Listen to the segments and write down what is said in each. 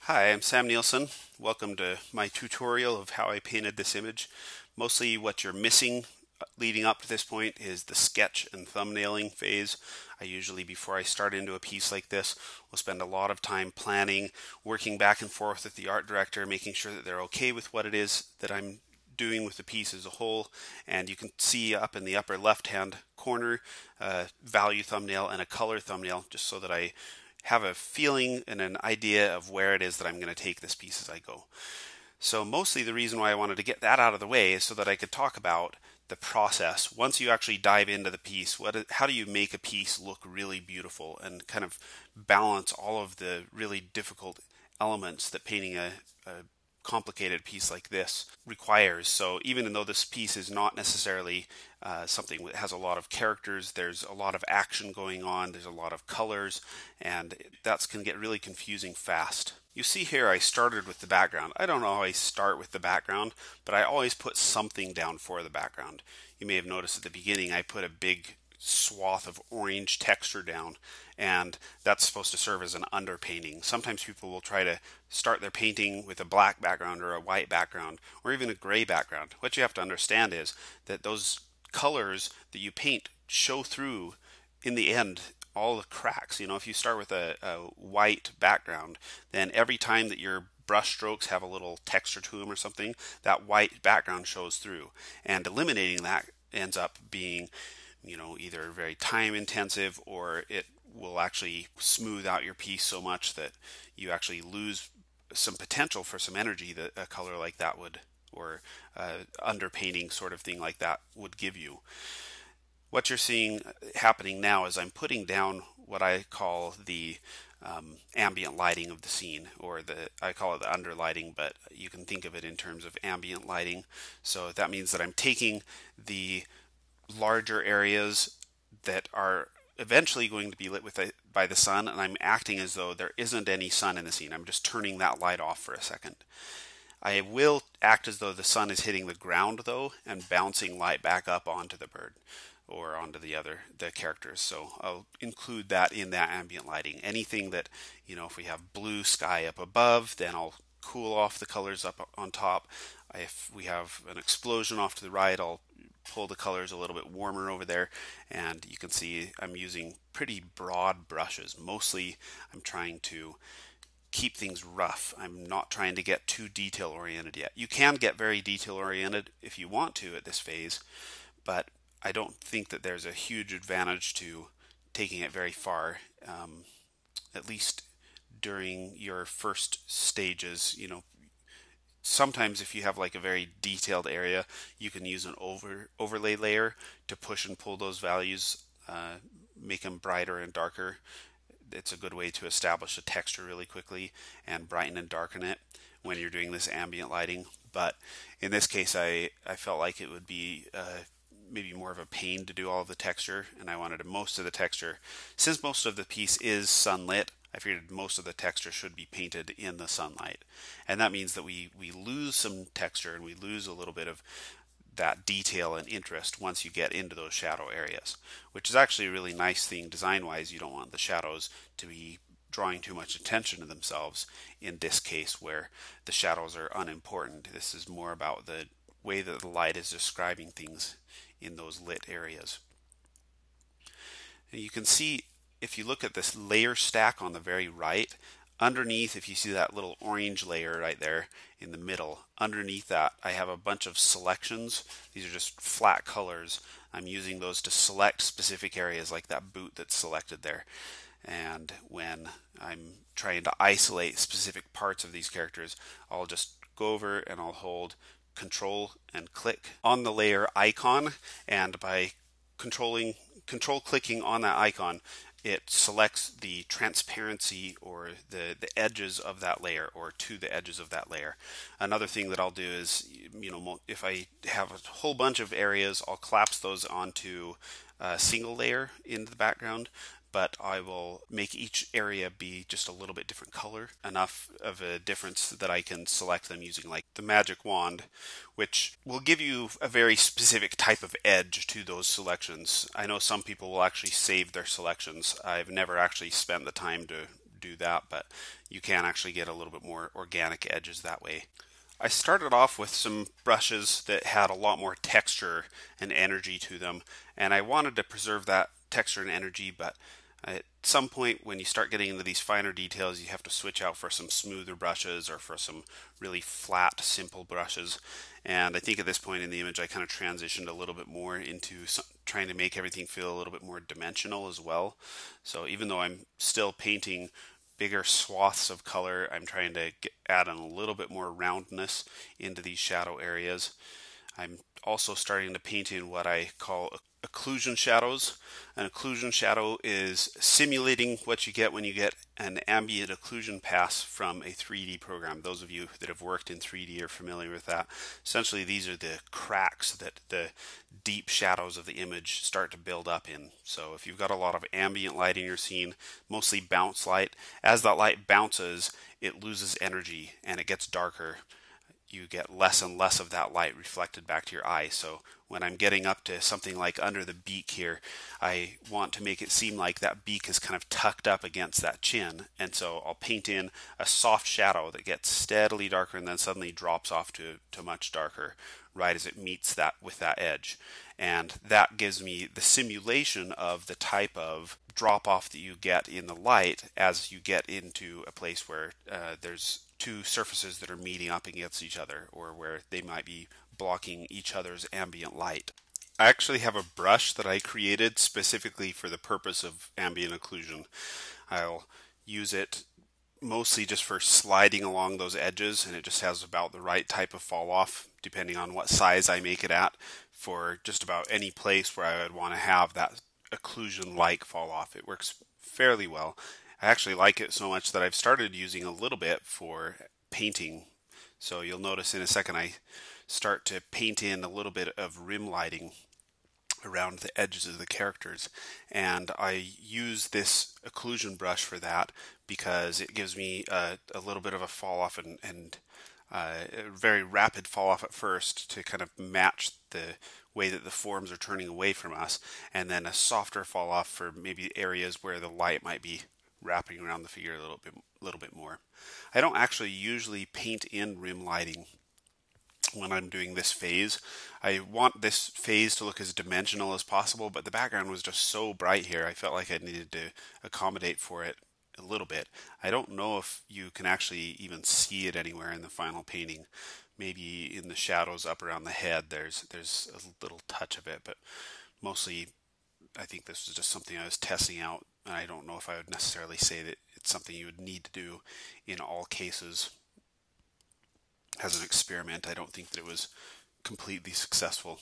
Hi, I'm Sam Nielsen. Welcome to my tutorial of how I painted this image. Mostly what you're missing leading up to this point is the sketch and thumbnailing phase. I usually, before I start into a piece like this, will spend a lot of time planning, working back and forth with the art director, making sure that they're okay with what it is that I'm doing with the piece as a whole. And you can see up in the upper left hand corner value thumbnail and a color thumbnail, just so that I have a feeling and an idea of where it is that I'm going to take this piece as I go. So mostly the reason why I wanted to get that out of the way is so that I could talk about the process. Once you actually dive into the piece, how do you make a piece look really beautiful and kind of balance all of the really difficult elements that painting a complicated piece like this requires. So even though this piece is not necessarily something that has a lot of characters, there's a lot of action going on, there's a lot of colors, and that can get really confusing fast. You see here I started with the background. I don't always start with the background, but I always put something down for the background. You may have noticed at the beginning I put a big swath of orange texture down, and that's supposed to serve as an underpainting. Sometimes people will try to start their painting with a black background or a white background or even a gray background. What you have to understand is that those colors that you paint show through in the end all the cracks. If you start with a white background, then every time that your brush strokes have a little texture to them or something, that white background shows through, and eliminating that ends up being either very time intensive, or it will actually smooth out your piece so much that you actually lose some potential for some energy that a color like that would, or underpainting sort of thing like that would give you. What you're seeing happening now is I'm putting down what I call the ambient lighting of the scene, or I call it the underlighting, but you can think of it in terms of ambient lighting. So that means that I'm taking the larger areas that are eventually going to be lit by the sun, and I'm acting as though there isn't any sun in the scene. I'm just turning that light off for a second. I will act as though the sun is hitting the ground though, and bouncing light back up onto the bird or onto the characters. So I'll include that in that ambient lighting. Anything that, if we have blue sky up above, then I'll cool off the colors up on top. If we have an explosion off to the right, I'll pull the colors a little bit warmer over there, and you can see I'm using pretty broad brushes. Mostly I'm trying to keep things rough. I'm not trying to get too detail oriented yet. You can get very detail oriented if you want to at this phase, but I don't think that there's a huge advantage to taking it very far, at least during your first stages. Sometimes if you have like a very detailed area, you can use an overlay layer to push and pull those values, make them brighter and darker. It's a good way to establish a texture really quickly and brighten and darken it when you're doing this ambient lighting. But in this case, I felt like it would be maybe more of a pain to do all of the texture, and I wanted most of the texture. Since most of the piece is sunlit, I figured most of the texture should be painted in the sunlight. And that means that we lose some texture and we lose a little bit of that detail and interest once you get into those shadow areas, which is actually a really nice thing design-wise. You don't want the shadows to be drawing too much attention to themselves in this case, where the shadows are unimportant. This is more about the way that the light is describing things in those lit areas. And you can see, if you look at this layer stack on the very right, underneath, if you see that little orange layer right there in the middle, underneath that I have a bunch of selections. These are just flat colors. I'm using those to select specific areas, like that boot that's selected there. And when I'm trying to isolate specific parts of these characters, I'll just go over and I'll hold Control and click on the layer icon, and by control clicking on that icon, it selects the transparency, or the edges of that layer, or to the edges of that layer. Another thing that I'll do is, if I have a whole bunch of areas, I'll collapse those onto a single layer in the background, but I will make each area be just a little bit different color, enough of a difference that I can select them using like the magic wand, which will give you a very specific type of edge to those selections. I know some people will actually save their selections. I've never actually spent the time to do that, but you can actually get a little bit more organic edges that way. I started off with some brushes that had a lot more texture and energy to them, and I wanted to preserve that texture and energy, but at some point when you start getting into these finer details, you have to switch out for some smoother brushes or for some really flat, simple brushes. And I think at this point in the image, I kind of transitioned a little bit more into trying to make everything feel a little bit more dimensional as well. So even though I'm still painting bigger swaths of color, I'm trying to add in a little bit more roundness into these shadow areas. I'm also starting to paint in what I call occlusion shadows. An occlusion shadow is simulating what you get when you get an ambient occlusion pass from a 3D program. Those of you that have worked in 3D are familiar with that. Essentially, these are the cracks that the deep shadows of the image start to build up in. So if you've got a lot of ambient light in your scene, mostly bounce light, as that light bounces, it loses energy and it gets darker. You get less and less of that light reflected back to your eye. So when I'm getting up to something like under the beak here, I want to make it seem like that beak is kind of tucked up against that chin. And so I'll paint in a soft shadow that gets steadily darker and then suddenly drops off to much darker right as it meets that with that edge. And that gives me the simulation of the type of drop off that you get in the light as you get into a place where there's two surfaces that are meeting up against each other, or where they might be blocking each other's ambient light. I actually have a brush that I created specifically for the purpose of ambient occlusion. I'll use it mostly just for sliding along those edges, and it just has about the right type of fall off depending on what size I make it at for just about any place where I would want to have that occlusion like fall off. It works fairly well. I actually like it so much that I've started using a little bit for painting. So you'll notice in a second I start to paint in a little bit of rim lighting around the edges of the characters, and I use this occlusion brush for that because it gives me a little bit of a fall off and a very rapid fall off at first to kind of match the way that the forms are turning away from us, and then a softer fall off for maybe areas where the light might be wrapping around the figure a little bit more. I don't actually usually paint in rim lighting when I'm doing this phase. I want this phase to look as dimensional as possible, but the background was just so bright here, I felt like I needed to accommodate for it a little bit. I don't know if you can actually even see it anywhere in the final painting. Maybe in the shadows up around the head there's a little touch of it, but mostly I think this was just something I was testing out, and I don't know if I would necessarily say that it's something you would need to do in all cases. As an experiment, I don't think that it was completely successful.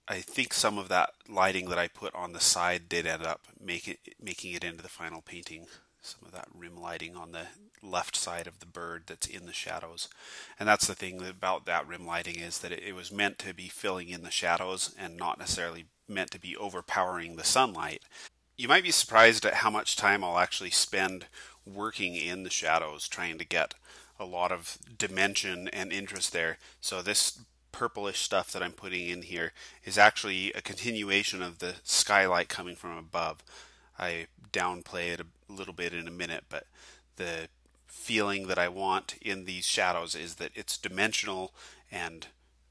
I think some of that lighting that I put on the side did end up making it into the final painting. Some of that rim lighting on the left side of the bird that's in the shadows. And that's the thing about that rim lighting, is that it was meant to be filling in the shadows and not necessarily meant to be overpowering the sunlight. You might be surprised at how much time I'll actually spend working in the shadows, trying to get a lot of dimension and interest there. So this purplish stuff that I'm putting in here is actually a continuation of the skylight coming from above. I downplay it a little bit in a minute, but the feeling that I want in these shadows is that it's dimensional and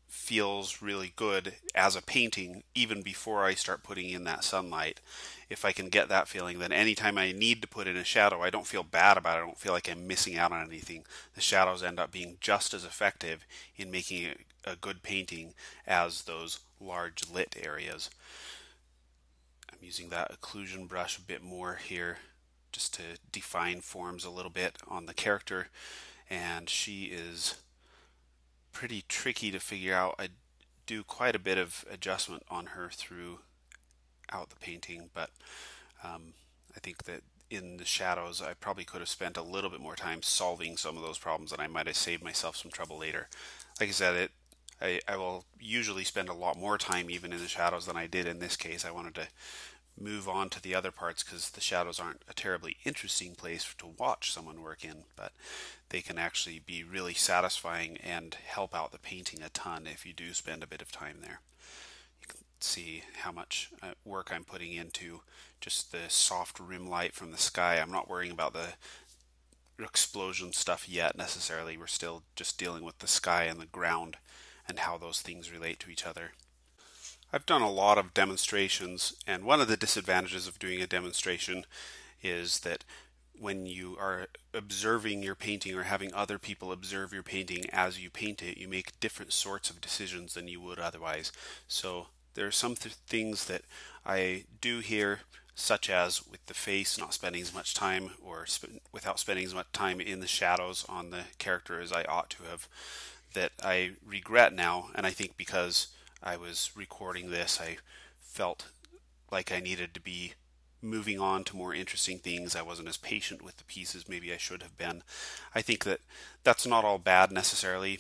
feels really good as a painting even before I start putting in that sunlight. If I can get that feeling, then anytime I need to put in a shadow, I don't feel bad about it. I don't feel like I'm missing out on anything. The shadows end up being just as effective in making it a good painting as those large lit areas. I'm using that occlusion brush a bit more here just to define forms a little bit on the character, and she is pretty tricky to figure out. I do quite a bit of adjustment on her throughout the painting, but I think that in the shadows I probably could have spent a little bit more time solving some of those problems, and I might have saved myself some trouble later. Like I said, I will usually spend a lot more time even in the shadows than I did in this case. I wanted to move on to the other parts because the shadows aren't a terribly interesting place to watch someone work in, but they can actually be really satisfying and help out the painting a ton if you do spend a bit of time there. You can Let's see how much work I'm putting into just the soft rim light from the sky. I'm not worrying about the explosion stuff yet necessarily. We're still just dealing with the sky and the ground and how those things relate to each other. I've done a lot of demonstrations, and one of the disadvantages of doing a demonstration is that when you are observing your painting or having other people observe your painting as you paint it, you make different sorts of decisions than you would otherwise. So there are some things that I do here, such as with the face, not spending as much time or without spending as much time in the shadows on the character as I ought to have, that I regret now. And I think because I was recording this, I felt like I needed to be moving on to more interesting things. I wasn't as patient with the pieces maybe I should have been. I think that that's not all bad necessarily.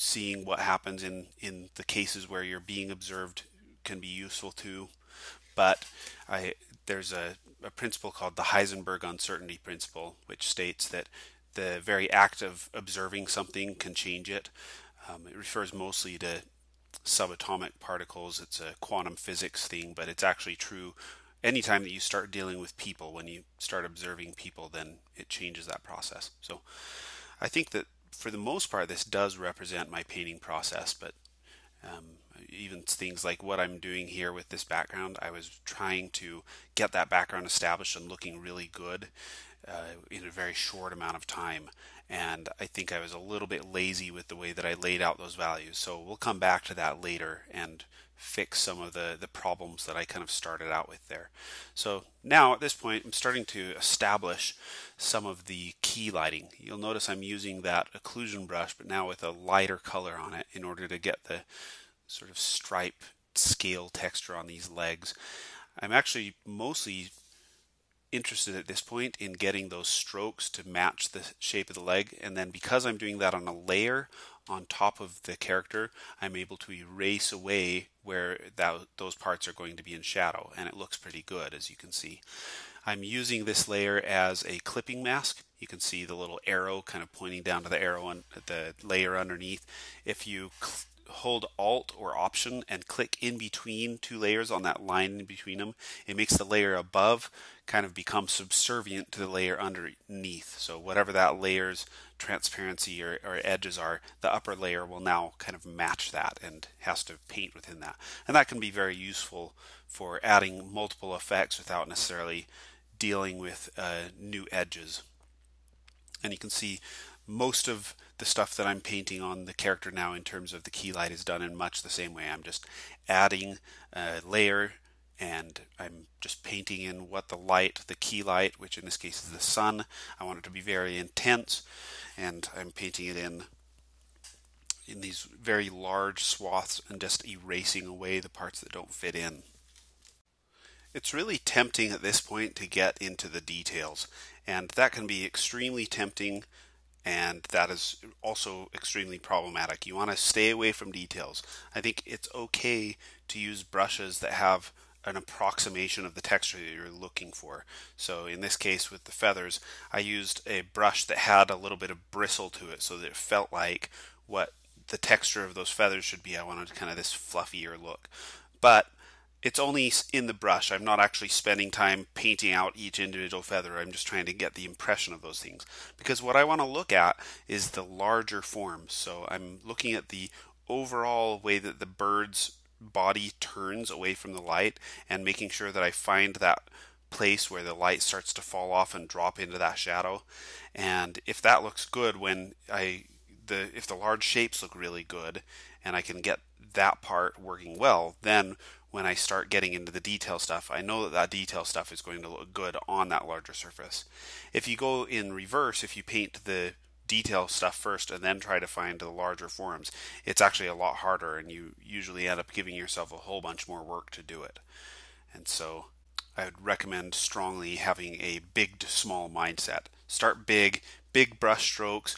Seeing what happens in the cases where you're being observed can be useful too. But there's a principle called the Heisenberg uncertainty principle, which states that the very act of observing something can change it. It refers mostly to subatomic particles. It's a quantum physics thing, but it's actually true anytime that you start dealing with people. When you start observing people, then it changes that process. So I think that for the most part this does represent my painting process, but even things like what I'm doing here with this background, I was trying to get that background established and looking really good in a very short amount of time. And I think I was a little bit lazy with the way that I laid out those values. So we'll come back to that later and fix some of the problems that I kind of started out with there. So now at this point I'm starting to establish some of the key lighting. You'll notice I'm using that occlusion brush, but now with a lighter color on it in order to get the sort of stripe scale texture on these legs. I'm actually mostly interested at this point in getting those strokes to match the shape of the leg, and then because I'm doing that on a layer on top of the character, I'm able to erase away where those parts are going to be in shadow, and it looks pretty good, as you can see. I'm using this layer as a clipping mask. You can see the little arrow kind of pointing down to the arrow on the layer underneath. If you hold Alt or Option and click in between two layers on that line in between them, it makes the layer above kind of become subservient to the layer underneath. So whatever that layer's transparency or edges are, the upper layer will now kind of match that and has to paint within that. And that can be very useful for adding multiple effects without necessarily dealing with new edges. And you can see most of the stuff that I'm painting on the character now in terms of the key light is done in much the same way. I'm just adding a layer and I'm just painting in what the key light, which in this case is the sun, I want it to be very intense, and I'm painting it in these very large swaths and just erasing away the parts that don't fit in. It's really tempting at this point to get into the details, and that can be extremely tempting, and that is also extremely problematic. You want to stay away from details. I think it's okay to use brushes that have an approximation of the texture that you're looking for. So in this case with the feathers, I used a brush that had a little bit of bristle to it so that it felt like what the texture of those feathers should be. I wanted kind of this fluffier look. But it's only in the brush. I'm not actually spending time painting out each individual feather. I'm just trying to get the impression of those things. Because what I want to look at is the larger forms. So I'm looking at the overall way that the bird's body turns away from the light and making sure that I find that place where the light starts to fall off and drop into that shadow. And if that looks good if the large shapes look really good and I can get that part working well, then when I start getting into the detail stuff, I know that that detail stuff is going to look good on that larger surface. If you go in reverse, if you paint the detail stuff first and then try to find the larger forms, it's actually a lot harder and you usually end up giving yourself a whole bunch more work to do it. And so I would recommend strongly having a big to small mindset. Start big brush strokes,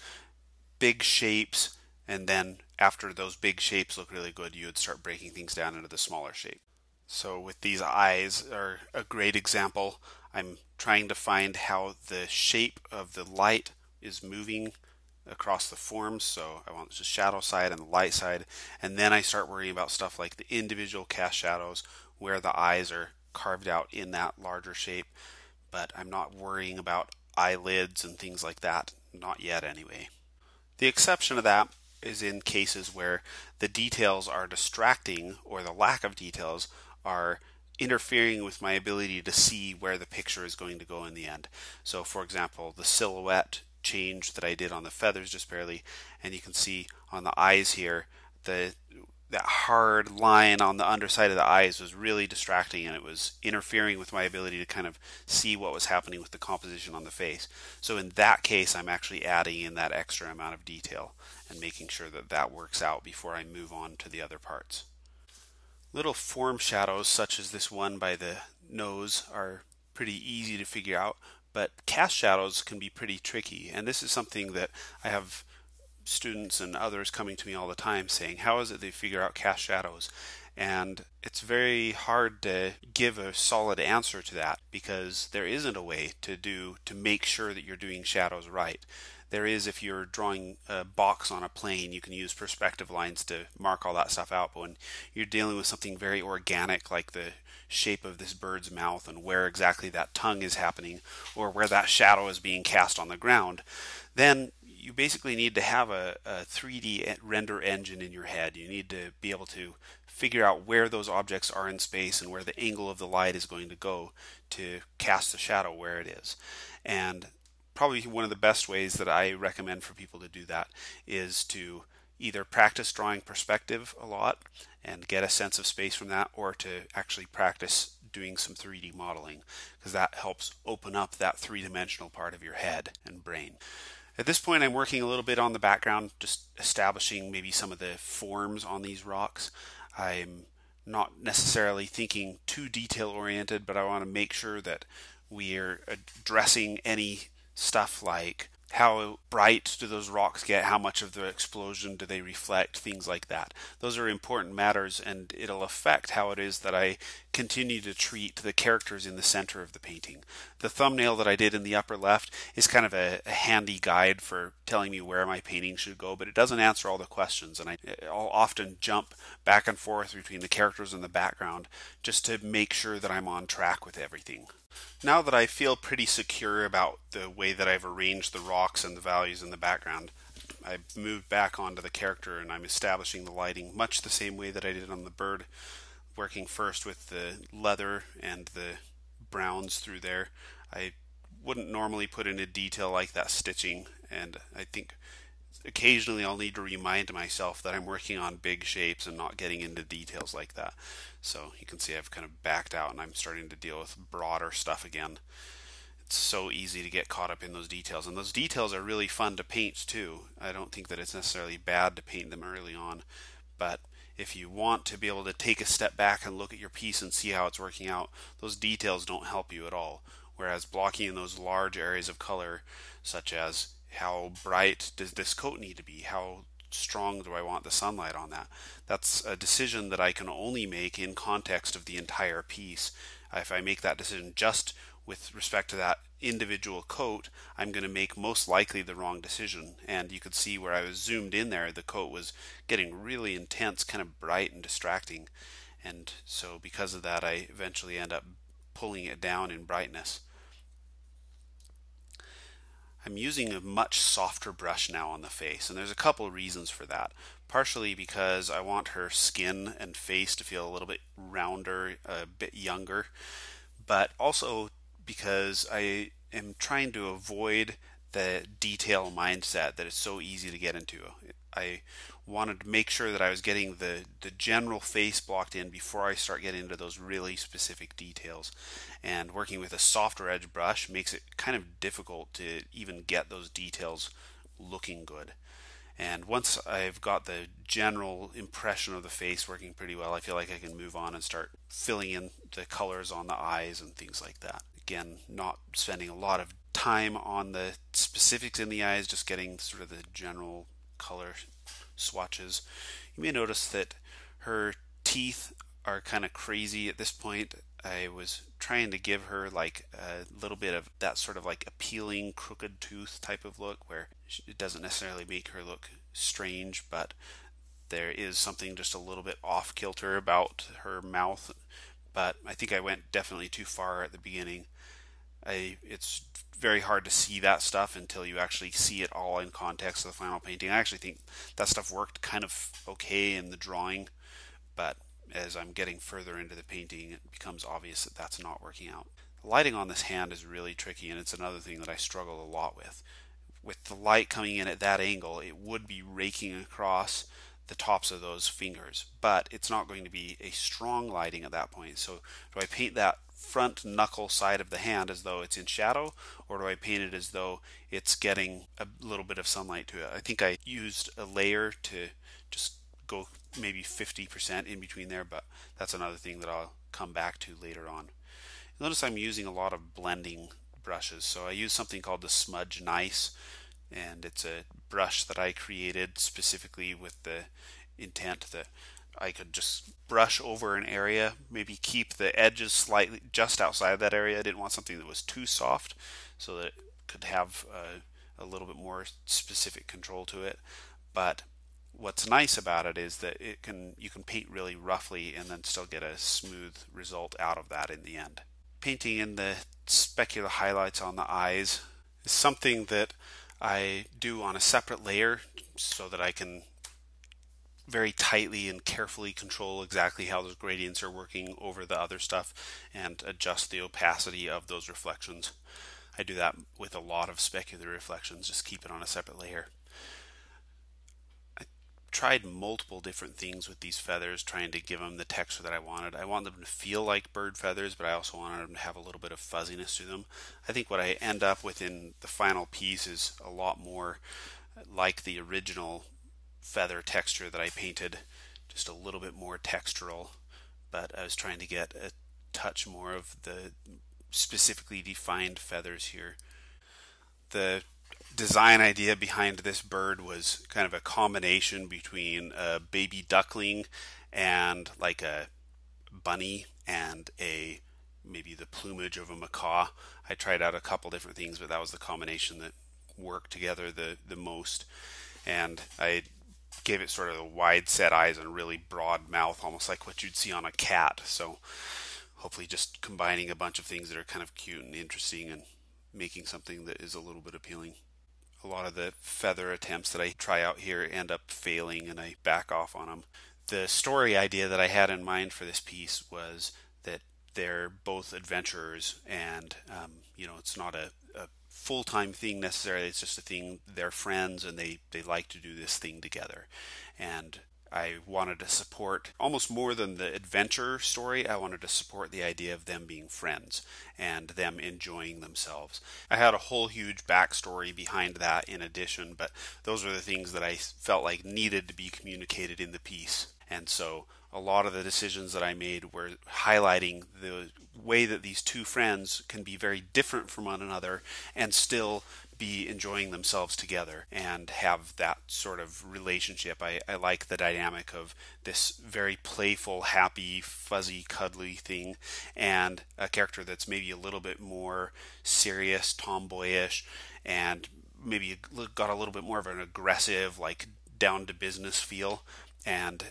big shapes, and then after those big shapes look really good, you would start breaking things down into the smaller shape. So with these eyes are a great example. I'm trying to find how the shape of the light is moving across the forms. So I want the shadow side and the light side, and then I start worrying about stuff like the individual cast shadows where the eyes are carved out in that larger shape. But I'm not worrying about eyelids and things like that, not yet anyway. The exception to that is in cases where the details are distracting, or the lack of details are interfering with my ability to see where the picture is going to go in the end. So for example, the silhouette change that I did on the feathers just barely, and you can see on the eyes here, that hard line on the underside of the eyes was really distracting, and it was interfering with my ability to kind of see what was happening with the composition on the face. So in that case, I'm actually adding in that extra amount of detail and making sure that that works out before I move on to the other parts. Little form shadows such as this one by the nose are pretty easy to figure out, but cast shadows can be pretty tricky, and this is something that I have students and others coming to me all the time saying, how is it they figure out cast shadows? And it's very hard to give a solid answer to that, because there isn't a way to make sure that you're doing shadows right. There is, if you're drawing a box on a plane, you can use perspective lines to mark all that stuff out. But when you're dealing with something very organic, like the shape of this bird's mouth and where exactly that tongue is happening, or where that shadow is being cast on the ground, then you basically need to have a 3D render engine in your head. You need to be able to figure out where those objects are in space and where the angle of the light is going to go to cast the shadow where it is. And probably one of the best ways that I recommend for people to do that is to either practice drawing perspective a lot and get a sense of space from that, or to actually practice doing some 3D modeling, because that helps open up that three-dimensional part of your head and brain. At this point, I'm working a little bit on the background, just establishing maybe some of the forms on these rocks. I'm not necessarily thinking too detail oriented, but I want to make sure that we are addressing any stuff like how bright do those rocks get, how much of the explosion do they reflect, things like that. Those are important matters, and it'll affect how it is that I continue to treat the characters in the center of the painting. The thumbnail that I did in the upper left is kind of a handy guide for telling me where my painting should go, but it doesn't answer all the questions, and I'll often jump back and forth between the characters and the background just to make sure that I'm on track with everything. Now that I feel pretty secure about the way that I've arranged the rocks and the values in the background, I've moved back onto the character and I'm establishing the lighting much the same way that I did on the bird, working first with the leather and the browns through there. I wouldn't normally put in a detail like that stitching, and I think occasionally I'll need to remind myself that I'm working on big shapes and not getting into details like that. So you can see I've kind of backed out and I'm starting to deal with broader stuff again. It's so easy to get caught up in those details, and those details are really fun to paint too. I don't think that it's necessarily bad to paint them early on, but if you want to be able to take a step back and look at your piece and see how it's working out, those details don't help you at all. Whereas blocking in those large areas of color, such as how bright does this coat need to be, how strong do I want the sunlight on that, that's a decision that I can only make in context of the entire piece. If I make that decision just with respect to that individual coat, I'm going to make most likely the wrong decision. And you could see where I was zoomed in there, the coat was getting really intense, kind of bright and distracting, and so because of that I eventually end up pulling it down in brightness. I'm using a much softer brush now on the face, and there's a couple of reasons for that. Partially because I want her skin and face to feel a little bit rounder, a bit younger, but also because I am trying to avoid the detail mindset that is so easy to get into. I wanted to make sure that I was getting the general face blocked in before I start getting into those really specific details. And working with a softer edge brush makes it kind of difficult to even get those details looking good. And once I've got the general impression of the face working pretty well, I feel like I can move on and start filling in the colors on the eyes and things like that. Again, not spending a lot of time on the specifics in the eyes, just getting sort of the general color swatches. You may notice that her teeth are kind of crazy at this point. I was trying to give her like a little bit of that sort of like appealing crooked tooth type of look where it doesn't necessarily make her look strange, but there is something just a little bit off kilter about her mouth. But I think I went definitely too far at the beginning. It's very hard to see that stuff until you actually see it all in context of the final painting. I actually think that stuff worked kind of okay in the drawing, but as I'm getting further into the painting, it becomes obvious that that's not working out. The lighting on this hand is really tricky, and it's another thing that I struggle a lot with. With the light coming in at that angle, it would be raking across the tops of those fingers, but it's not going to be a strong lighting at that point. So do I paint that front knuckle side of the hand as though it's in shadow, or do I paint it as though it's getting a little bit of sunlight to it? I think I used a layer to just go maybe 50% in between there, but that's another thing that I'll come back to later on. Notice I'm using a lot of blending brushes, so I use something called the Smudge Nice, and it's a brush that I created specifically with the intent that I could just brush over an area, maybe keep the edges slightly just outside of that area. I didn't want something that was too soft, so that it could have a little bit more specific control to it. But what's nice about it is that you can paint really roughly and then still get a smooth result out of that in the end. Painting in the specular highlights on the eyes is something that I do on a separate layer so that I can very tightly and carefully control exactly how those gradients are working over the other stuff and adjust the opacity of those reflections. I do that with a lot of specular reflections, just keep it on a separate layer. I tried multiple different things with these feathers, trying to give them the texture that I wanted. I want them to feel like bird feathers, but I also wanted them to have a little bit of fuzziness to them. I think what I end up with in the final piece is a lot more like the original feather texture that I painted, just a little bit more textural, but I was trying to get a touch more of the specifically defined feathers here. The design idea behind this bird was kind of a combination between a baby duckling and like a bunny and a maybe the plumage of a macaw. I tried out a couple different things, but that was the combination that worked together the most. And I gave it sort of the wide set eyes and really broad mouth, almost like what you'd see on a cat. So hopefully just combining a bunch of things that are kind of cute and interesting and making something that is a little bit appealing. A lot of the feather attempts that I try out here end up failing and I back off on them. The story idea that I had in mind for this piece was that they're both adventurers and it's not a full-time thing necessarily. It's just a thing, they're friends and they like to do this thing together. And I wanted to support, almost more than the adventure story, I wanted to support the idea of them being friends and them enjoying themselves. I had a whole huge backstory behind that in addition, but those were the things that I felt like needed to be communicated in the piece. And so a lot of the decisions that I made were highlighting the way that these two friends can be very different from one another and still be enjoying themselves together and have that sort of relationship. I like the dynamic of this very playful, happy, fuzzy, cuddly thing and a character that's maybe a little bit more serious, tomboyish, and maybe got a little bit more of an aggressive, like down to business feel. And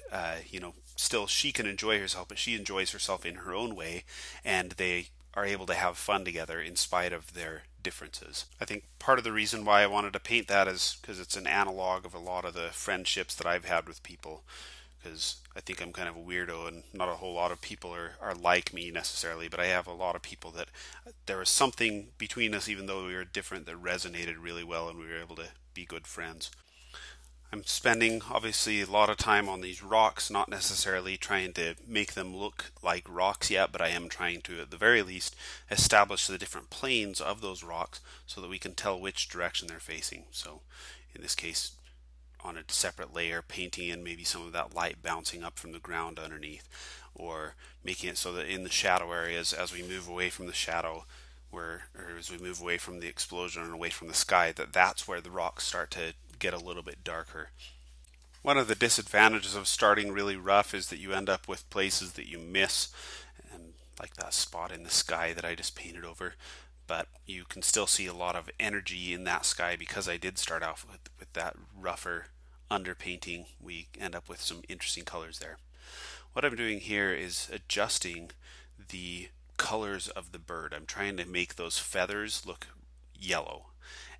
still she can enjoy herself, but she enjoys herself in her own way, and they are able to have fun together in spite of their differences. I think part of the reason why I wanted to paint that is because it's an analog of a lot of the friendships that I've had with people, because I think I'm kind of a weirdo and not a whole lot of people are like me necessarily, but I have a lot of people that there was something between us, even though we were different, that resonated really well and we were able to be good friends. I'm spending obviously a lot of time on these rocks, not necessarily trying to make them look like rocks yet, but I am trying to, at the very least, establish the different planes of those rocks so that we can tell which direction they're facing. So in this case, on a separate layer, painting in maybe some of that light bouncing up from the ground underneath, or making it so that in the shadow areas, as we move away from the shadow, or as we move away from the explosion and away from the sky, that's where the rocks start to get a little bit darker. One of the disadvantages of starting really rough is that you end up with places that you miss, and like that spot in the sky that I just painted over. But you can still see a lot of energy in that sky because I did start off with that rougher underpainting. We end up with some interesting colors there. What I'm doing here is adjusting the colors of the bird. I'm trying to make those feathers look yellow.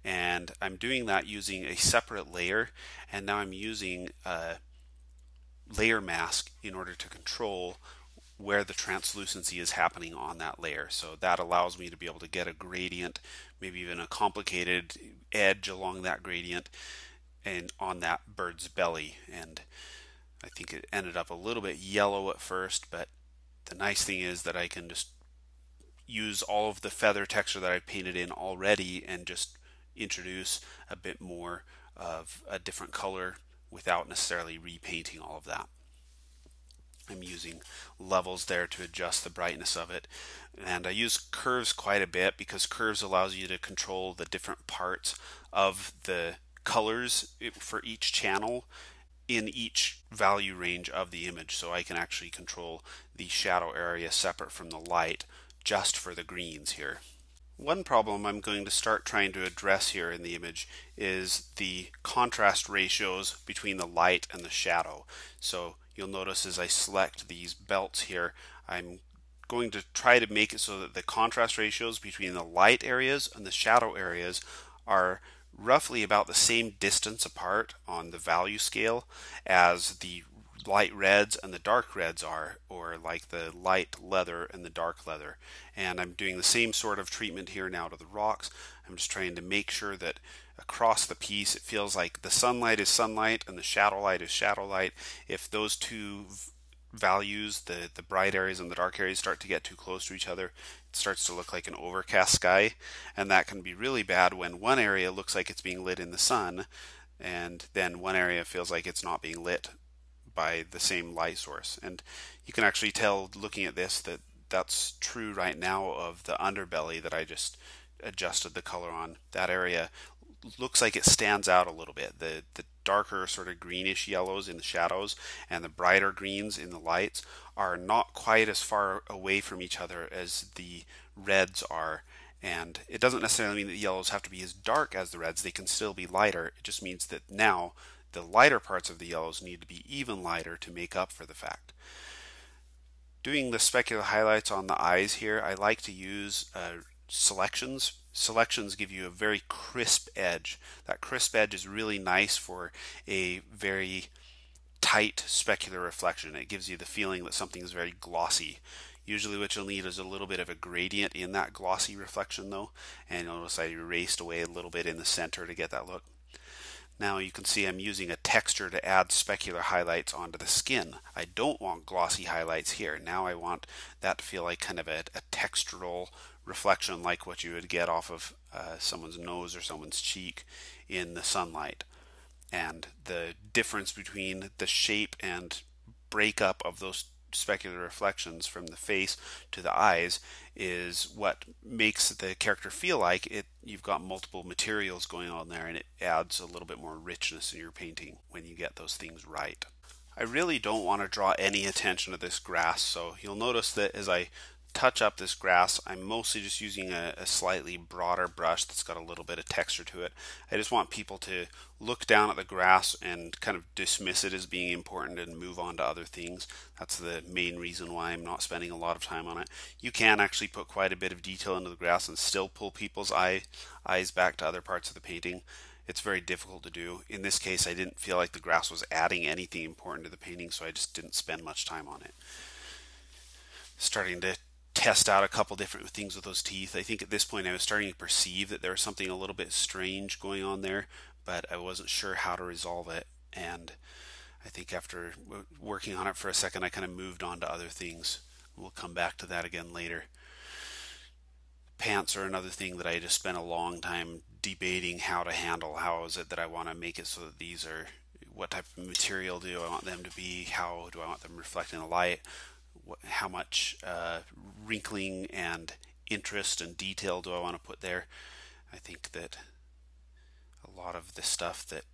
And I'm doing that using a separate layer, and now I'm using a layer mask in order to control where the translucency is happening on that layer. So that allows me to be able to get a gradient, maybe even a complicated edge along that gradient and on that bird's belly. And I think it ended up a little bit yellow at first, but the nice thing is that I can just use all of the feather texture that I painted in already and just introduce a bit more of a different color without necessarily repainting all of that. I'm using levels there to adjust the brightness of it, and I use curves quite a bit because curves allows you to control the different parts of the colors for each channel in each value range of the image. So I can actually control the shadow area separate from the light just for the greens here. One problem I'm going to start trying to address here in the image is the contrast ratios between the light and the shadow. So you'll notice as I select these belts here, I'm going to try to make it so that the contrast ratios between the light areas and the shadow areas are roughly about the same distance apart on the value scale as the light reds and the dark reds are, or like the light leather and the dark leather. And I'm doing the same sort of treatment here now to the rocks. I'm just trying to make sure that across the piece it feels like the sunlight is sunlight and the shadow light is shadow light. If those two values, the bright areas and the dark areas, start to get too close to each other, it starts to look like an overcast sky, and that can be really bad when one area looks like it's being lit in the sun and then one area feels like it's not being lit by the same light source. And you can actually tell looking at this that that's true right now of the underbelly that I just adjusted the color on. That area looks like it stands out a little bit. The darker sort of greenish yellows in the shadows and the brighter greens in the lights are not quite as far away from each other as the reds are. And it doesn't necessarily mean that the yellows have to be as dark as the reds. They can still be lighter. It just means that now the lighter parts of the yellows need to be even lighter to make up for the fact. Doing the specular highlights on the eyes here, I like to use selections. Selections give you a very crisp edge. That crisp edge is really nice for a very tight specular reflection. It gives you the feeling that something is very glossy. Usually what you'll need is a little bit of a gradient in that glossy reflection though, and you'll notice I erased away a little bit in the center to get that look. Now you can see I'm using a texture to add specular highlights onto the skin. I don't want glossy highlights here. Now I want that to feel like kind of a textural reflection like what you would get off of someone's nose or someone's cheek in the sunlight. And the difference between the shape and breakup of those specular reflections from the face to the eyes is what makes the character feel like you've got multiple materials going on there, and it adds a little bit more richness in your painting when you get those things right. I really don't want to draw any attention to this grass, so you'll notice that as I touch up this grass, I'm mostly just using a slightly broader brush that's got a little bit of texture to it. I just want people to look down at the grass and kind of dismiss it as being important and move on to other things. That's the main reason why I'm not spending a lot of time on it. You can actually put quite a bit of detail into the grass and still pull people's eyes back to other parts of the painting. It's very difficult to do. In this case, I didn't feel like the grass was adding anything important to the painting, so I just didn't spend much time on it. Starting to test out a couple different things with those teeth. I think at this point I was starting to perceive that there was something a little bit strange going on there, but I wasn't sure how to resolve it. And I think after working on it for a second, I kind of moved on to other things. We'll come back to that again later. Pants are another thing that I just spent a long time debating how to handle. How is it that I want to make it so that these are, what type of material do I want them to be? How do I want them reflecting the light? How much wrinkling and interest and detail do I want to put there? I think that a lot of the stuff that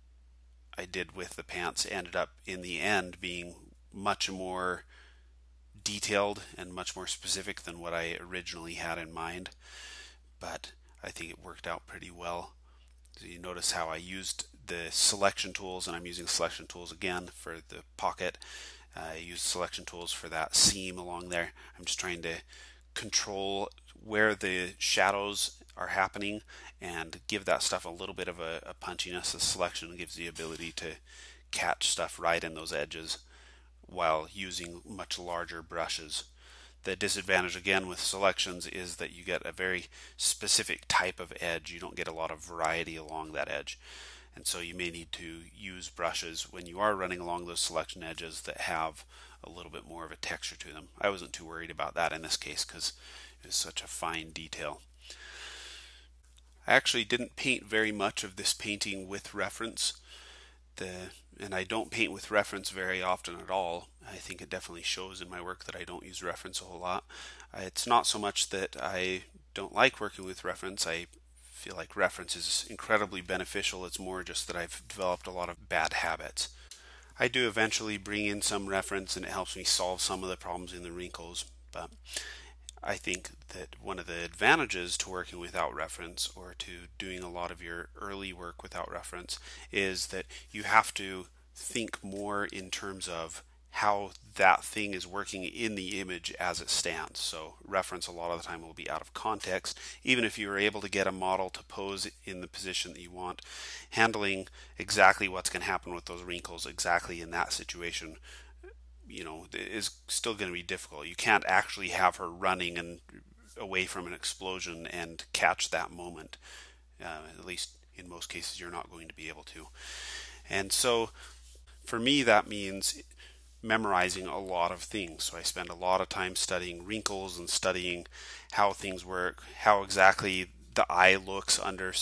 I did with the pants ended up in the end being much more detailed and much more specific than what I originally had in mind, but I think it worked out pretty well. So you notice how I used the selection tools, and I'm using selection tools again for the pocket. I used selection tools for that seam along there. I'm just trying to control where the shadows are happening and give that stuff a little bit of a punchiness. The selection gives the ability to catch stuff right in those edges while using much larger brushes. The disadvantage again with selections is that you get a very specific type of edge. You don't get a lot of variety along that edge. And so you may need to use brushes when you are running along those selection edges that have a little bit more of a texture to them. I wasn't too worried about that in this case because it's such a fine detail. I actually didn't paint very much of this painting with reference. And I don't paint with reference very often at all. I think it definitely shows in my work that I don't use reference a whole lot. It's not so much that I don't like working with reference. I feel like reference is incredibly beneficial. It's more just that I've developed a lot of bad habits. I do eventually bring in some reference and it helps me solve some of the problems in the wrinkles, but I think that one of the advantages to working without reference, or to doing a lot of your early work without reference, is that you have to think more in terms of how that thing is working in the image as it stands. So reference a lot of the time will be out of context. Even if you were able to get a model to pose in the position that you want, handling exactly what's going to happen with those wrinkles exactly in that situation, is still going to be difficult. You can't actually have her running and away from an explosion and catch that moment. At least in most cases, you're not going to be able to. And so for me, that means memorizing a lot of things. So I spend a lot of time studying wrinkles and studying how things work, how exactly the eye looks under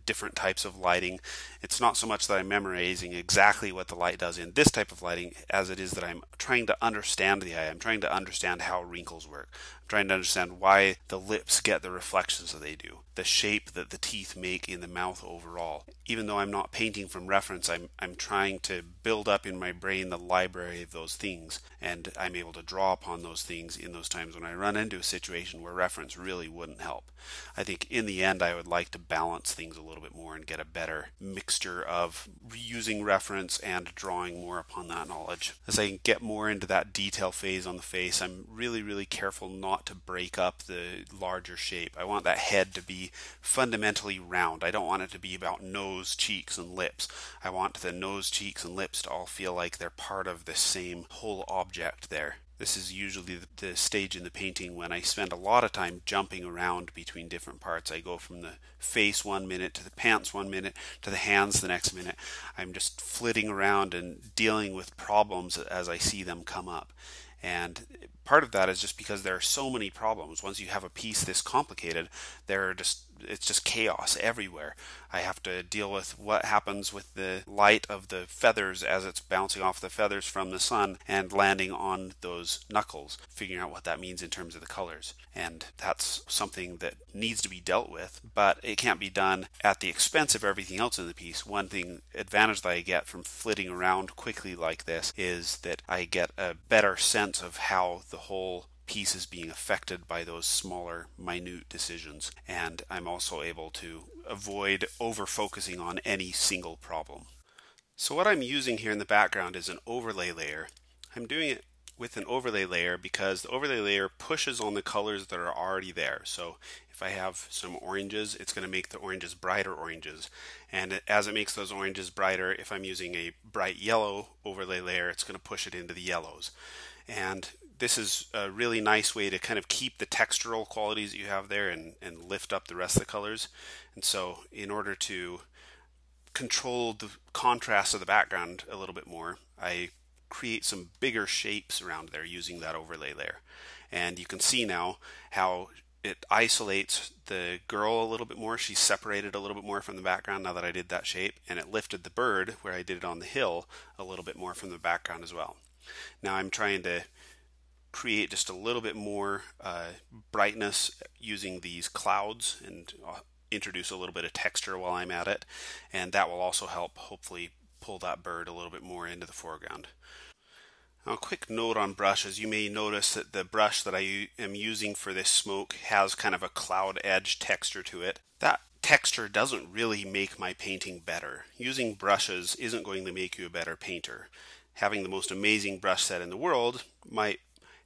different types of lighting. It's not so much that I'm memorizing exactly what the light does in this type of lighting as it is that I'm trying to understand the eye. I'm trying to understand how wrinkles work. I'm trying to understand why the lips get the reflections that they do, the shape that the teeth make in the mouth overall. Even though I'm not painting from reference, I'm trying to build up in my brain the library of those things, and I'm able to draw upon those things in those times when I run into a situation where reference really wouldn't help. I think in the end I would like to balance things a little bit more and get a better mixture of using reference and drawing more upon that knowledge. As I get more into that detail phase on the face, I'm really careful not to break up the larger shape. I want that head to be fundamentally round. I don't want it to be about nose, cheeks, and lips. I want the nose, cheeks, and lips to all feel like they're part of the same whole object there. This is usually the stage in the painting when I spend a lot of time jumping around between different parts. I go from the face 1 minute to the pants 1 minute to the hands the next minute. I'm just flitting around and dealing with problems as I see them come up. And part of that is just because there are so many problems. Once you have a piece this complicated, it's just chaos everywhere. I have to deal with what happens with the light of the feathers as it's bouncing off the feathers from the sun and landing on those knuckles, figuring out what that means in terms of the colors. And that's something that needs to be dealt with, but it can't be done at the expense of everything else in the piece. One advantage that I get from flitting around quickly like this is that I get a better sense of how the whole piece is being affected by those smaller, minute decisions. And I'm also able to avoid over-focusing on any single problem. So what I'm using here in the background is an overlay layer. I'm doing it with an overlay layer because the overlay layer pushes on the colors that are already there. So if I have some oranges, it's going to make the oranges brighter oranges. And as it makes those oranges brighter, if I'm using a bright yellow overlay layer, it's going to push it into the yellows. And this is a really nice way to kind of keep the textural qualities that you have there and lift up the rest of the colors. And so in order to control the contrast of the background a little bit more, I create some bigger shapes around there using that overlay layer. And you can see now how it isolates the girl a little bit more. She's separated a little bit more from the background now that I did that shape, and it lifted the bird, where I did it on the hill, a little bit more from the background as well. Now I'm trying to create just a little bit more brightness using these clouds and introduce a little bit of texture while I'm at it, and that will also help hopefully pull that bird a little bit more into the foreground. Now, a quick note on brushes. You may notice that the brush that I am using for this smoke has kind of a cloud edge texture to it. That texture doesn't really make my painting better. Using brushes isn't going to make you a better painter. Having the most amazing brush set in the world might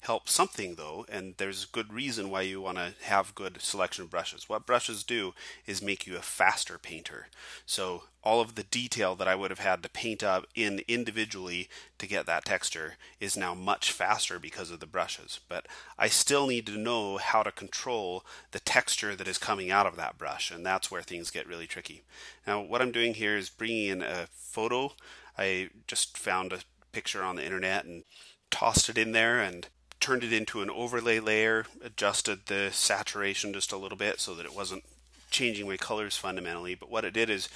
help something though, and there's good reason why you want to have good selection of brushes. What brushes do is make you a faster painter. So all of the detail that I would have had to paint up in individually to get that texture is now much faster because of the brushes. But I still need to know how to control the texture that is coming out of that brush, and that's where things get really tricky. Now what I'm doing here is bringing in a photo. I just found a picture on the internet and tossed it in there and turned it into an overlay layer, adjusted the saturation just a little bit so that it wasn't changing my colors fundamentally, but what it did is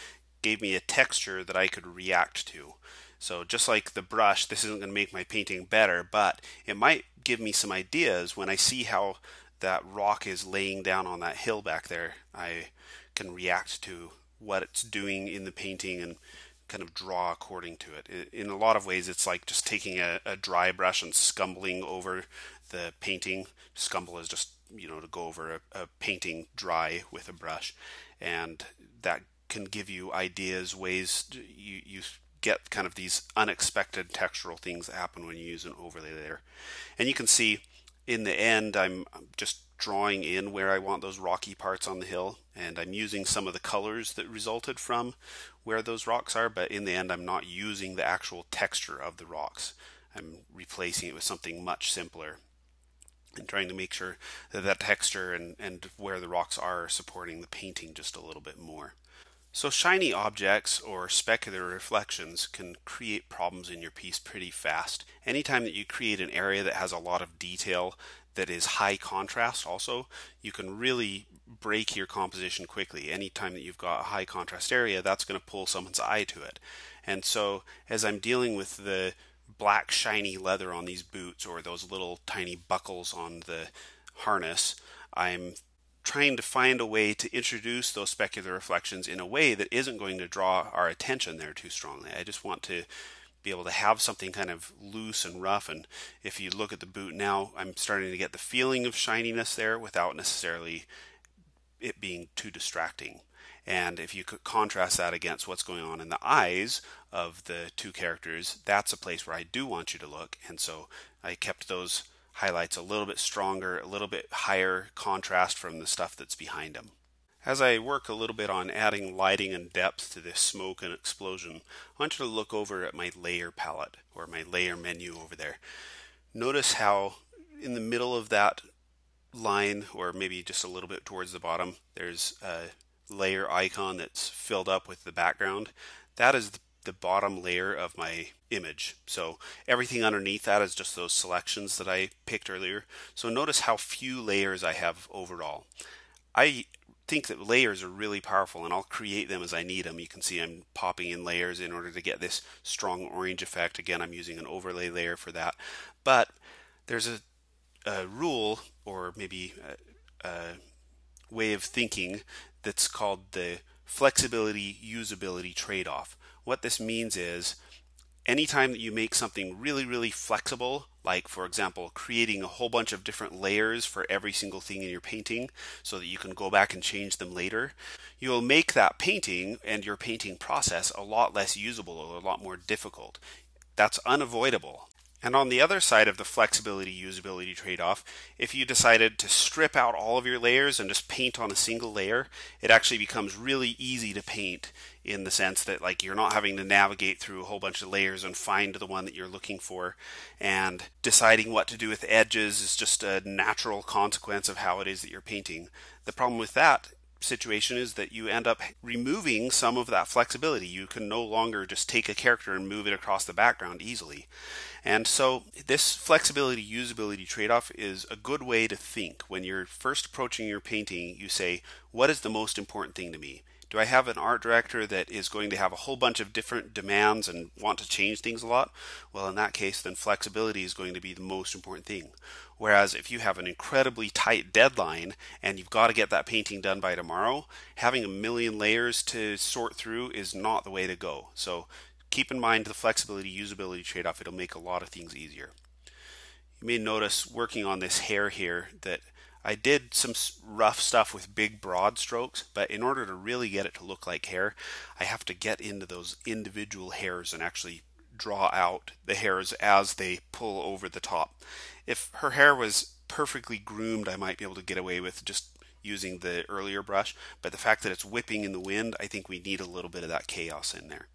gave me a texture that I could react to. So just like the brush, this isn't going to make my painting better, but it might give me some ideas when I see how that rock is laying down on that hill back there. I can react to what it's doing in the painting and kind of draw according to it. In a lot of ways, it's like just taking a dry brush and scumbling over the painting. Scumble is just, to go over a painting dry with a brush, and that can give you ideas, ways you get kind of these unexpected textural things that happen when you use an overlay layer. And you can see in the end, I'm just drawing in where I want those rocky parts on the hill, and I'm using some of the colors that resulted from where those rocks are, but in the end I'm not using the actual texture of the rocks. I'm replacing it with something much simpler and trying to make sure that that texture and where the rocks are supporting the painting just a little bit more. So shiny objects or specular reflections can create problems in your piece pretty fast. Anytime that you create an area that has a lot of detail that is high contrast also, you can really break your composition quickly. Anytime that you've got a high contrast area, that's going to pull someone's eye to it. And so as I'm dealing with the black shiny leather on these boots or those little tiny buckles on the harness, I'm trying to find a way to introduce those specular reflections in a way that isn't going to draw our attention there too strongly. I just want to be able to have something kind of loose and rough, and if you look at the boot now, I'm starting to get the feeling of shininess there without necessarily it being too distracting. And if you could contrast that against what's going on in the eyes of the two characters, that's a place where I do want you to look, and so I kept those highlights a little bit stronger, a little bit higher contrast from the stuff that's behind them. As I work a little bit on adding lighting and depth to this smoke and explosion, I want you to look over at my layer palette or my layer menu over there. Notice how in the middle of that line, or maybe just a little bit towards the bottom, there's a layer icon that's filled up with the background. That is the bottom layer of my image. So everything underneath that is just those selections that I picked earlier. So notice how few layers I have overall. I think that layers are really powerful, and I'll create them as I need them. You can see I'm popping in layers in order to get this strong orange effect. Again, I'm using an overlay layer for that. But there's a rule, or maybe a way of thinking, that's called the flexibility usability trade-off. What this means is anytime that you make something really flexible, like for example creating a whole bunch of different layers for every single thing in your painting so that you can go back and change them later, you'll make that painting and your painting process a lot less usable or a lot more difficult. That's unavoidable. And on the other side of the flexibility usability trade-off, if you decided to strip out all of your layers and just paint on a single layer, it actually becomes really easy to paint, in the sense that like you're not having to navigate through a whole bunch of layers and find the one that you're looking for, and deciding what to do with edges is just a natural consequence of how it is that you're painting. The problem with that situation is that you end up removing some of that flexibility. You can no longer just take a character and move it across the background easily. And so this flexibility usability trade-off is a good way to think. When you're first approaching your painting, you say, what is the most important thing to me? Do I have an art director that is going to have a whole bunch of different demands and want to change things a lot? Well, in that case, then flexibility is going to be the most important thing. Whereas if you have an incredibly tight deadline and you've got to get that painting done by tomorrow, having a million layers to sort through is not the way to go. So keep in mind the flexibility usability trade-off. It'll make a lot of things easier. You may notice working on this hair here that I did some rough stuff with big broad strokes, but in order to really get it to look like hair, I have to get into those individual hairs and actually draw out the hairs as they pull over the top. If her hair was perfectly groomed, I might be able to get away with just using the earlier brush, but the fact that it's whipping in the wind, I think we need a little bit of that chaos in there.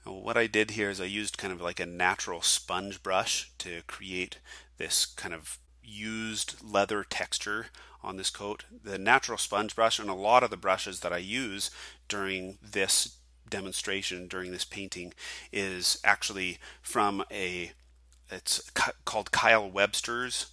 What I did here is I used kind of like a natural sponge brush to create this kind of used leather texture on this coat. The natural sponge brush and a lot of the brushes that I use during this demonstration, during this painting, is actually from it's called Kyle Webster's.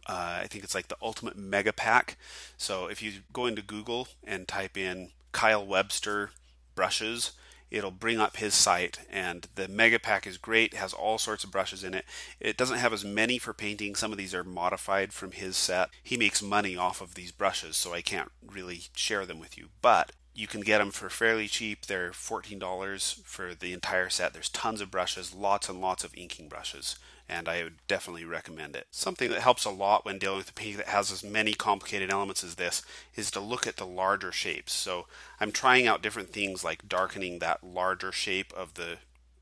I think it's like the Ultimate Mega Pack. So if you go into Google and type in Kyle Webster brushes, it'll bring up his site, and the Mega Pack is great. It has all sorts of brushes in it. It doesn't have as many for painting. Some of these are modified from his set. He makes money off of these brushes, so I can't really share them with you, but you can get them for fairly cheap. They're $14 for the entire set. There's tons of brushes, lots and lots of inking brushes, and I would definitely recommend it. Something that helps a lot when dealing with a painting that has as many complicated elements as this is to look at the larger shapes. So I'm trying out different things like darkening that larger shape of the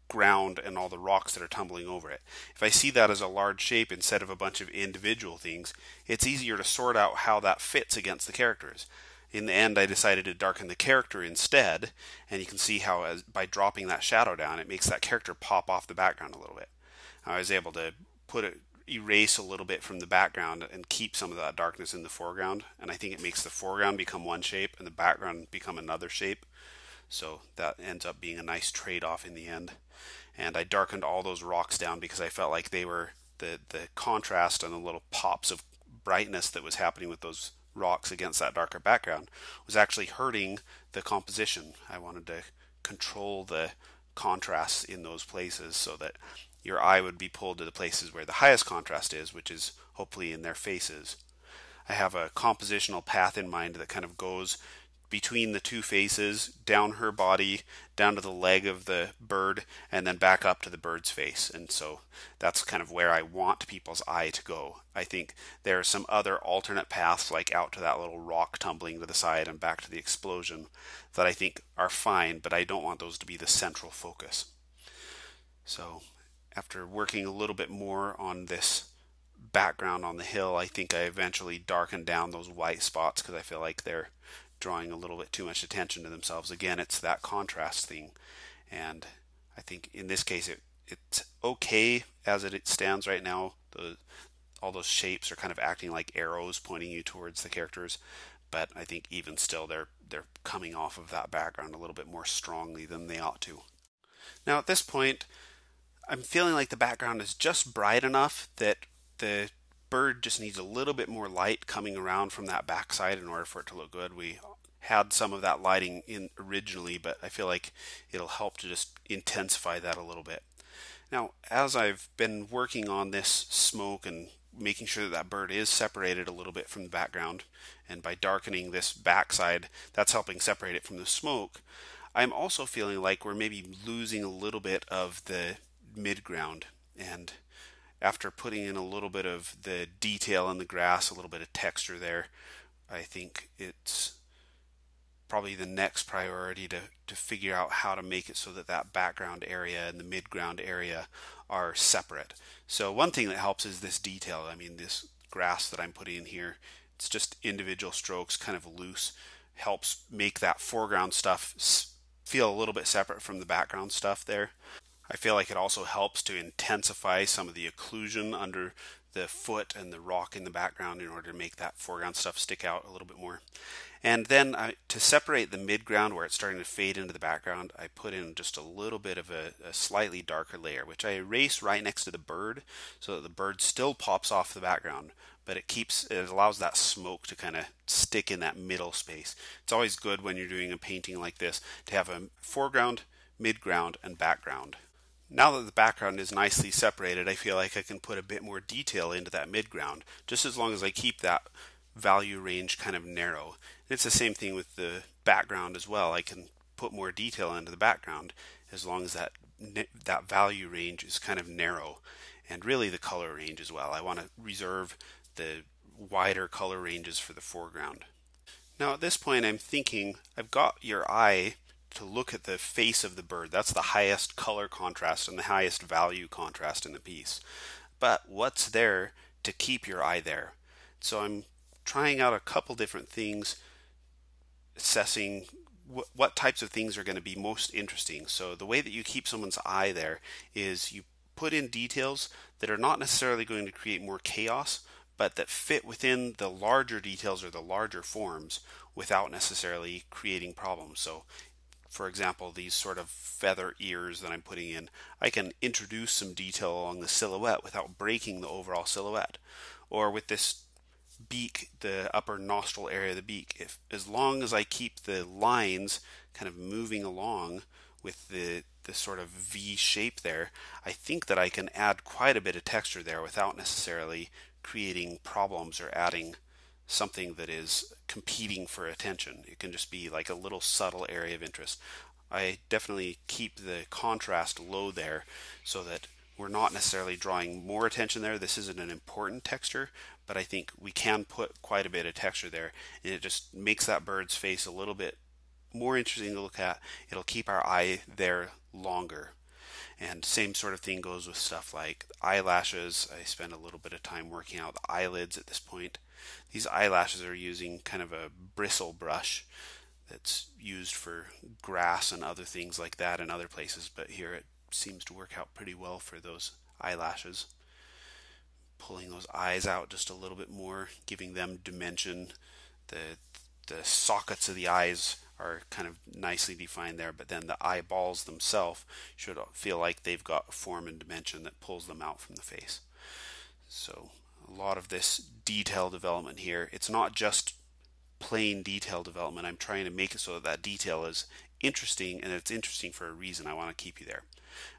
ground and all the rocks that are tumbling over it. If I see that as a large shape instead of a bunch of individual things, it's easier to sort out how that fits against the characters. In the end, I decided to darken the character instead, and you can see how by dropping that shadow down, it makes that character pop off the background a little bit. I was able to erase a little bit from the background and keep some of that darkness in the foreground, and I think it makes the foreground become one shape and the background become another shape. So that ends up being a nice trade-off in the end. And I darkened all those rocks down because I felt like they were the contrast and the little pops of brightness that was happening with those rocks against that darker background was actually hurting the composition. I wanted to control the contrasts in those places so that your eye would be pulled to the places where the highest contrast is, which is hopefully in their faces. I have a compositional path in mind that kind of goes between the two faces, down her body, down to the leg of the bird, and then back up to the bird's face. And so that's kind of where I want people's eye to go. I think there are some other alternate paths, like out to that little rock tumbling to the side and back to the explosion, that I think are fine, but I don't want those to be the central focus. So after working a little bit more on this background on the hill, I think I eventually darkened down those white spots because I feel like they're drawing a little bit too much attention to themselves. Again, it's that contrast thing, and I think in this case it's okay as it stands right now. All those shapes are kind of acting like arrows pointing you towards the characters, but I think even still they're coming off of that background a little bit more strongly than they ought to. Now at this point, I'm feeling like the background is just bright enough that the bird just needs a little bit more light coming around from that backside in order for it to look good. We had some of that lighting in originally, but I feel like it'll help to just intensify that a little bit. Now, as I've been working on this smoke and making sure that that bird is separated a little bit from the background, and by darkening this backside, that's helping separate it from the smoke, I'm also feeling like we're maybe losing a little bit of the midground. And after putting in a little bit of the detail in the grass, a little bit of texture there, I think it's probably the next priority to figure out how to make it so that that background area and the midground area are separate. So one thing that helps is this detail. I mean, this grass that I'm putting in here, it's just individual strokes, kind of loose, helps make that foreground stuff feel a little bit separate from the background stuff there. I feel like it also helps to intensify some of the occlusion under the foot and the rock in the background in order to make that foreground stuff stick out a little bit more. And then to separate the midground where it's starting to fade into the background, I put in just a little bit of a slightly darker layer, which I erase right next to the bird so that the bird still pops off the background, but it allows that smoke to kind of stick in that middle space. It's always good when you're doing a painting like this to have a foreground, midground, and background. Now that the background is nicely separated, I feel like I can put a bit more detail into that midground, just as long as I keep that value range kind of narrow. It's the same thing with the background as well. I can put more detail into the background as long as that that value range is kind of narrow, and really the color range as well. I want to reserve the wider color ranges for the foreground. Now at this point I'm thinking I've got your eye to look at the face of the bird. That's the highest color contrast and the highest value contrast in the piece. But what's there to keep your eye there? So I'm trying out a couple different things, assessing what types of things are going to be most interesting. So the way that you keep someone's eye there is you put in details that are not necessarily going to create more chaos, but that fit within the larger details or the larger forms without necessarily creating problems. So for example, these sort of feather ears that I'm putting in, I can introduce some detail along the silhouette without breaking the overall silhouette. Or with this beak, the upper nostril area of the beak, if as long as I keep the lines kind of moving along with the sort of V shape there, I think that I can add quite a bit of texture there without necessarily creating problems or adding something that is competing for attention. It can just be like a little subtle area of interest. I definitely keep the contrast low there so that we're not necessarily drawing more attention there. This isn't an important texture, but I think we can put quite a bit of texture there, and it just makes that bird's face a little bit more interesting to look at. It'll keep our eye there longer. And same sort of thing goes with stuff like eyelashes. I spend a little bit of time working out the eyelids at this point. These eyelashes are using kind of a bristle brush that's used for grass and other things like that in other places, but here it seems to work out pretty well for those eyelashes. Pulling those eyes out just a little bit more, giving them dimension. The sockets of the eyes are kind of nicely defined there, but then the eyeballs themselves should feel like they've got form and dimension that pulls them out from the face. So a lot of this detail development here, it's not just plain detail development. I'm trying to make it so that that detail is interesting, and it's interesting for a reason. I want to keep you there.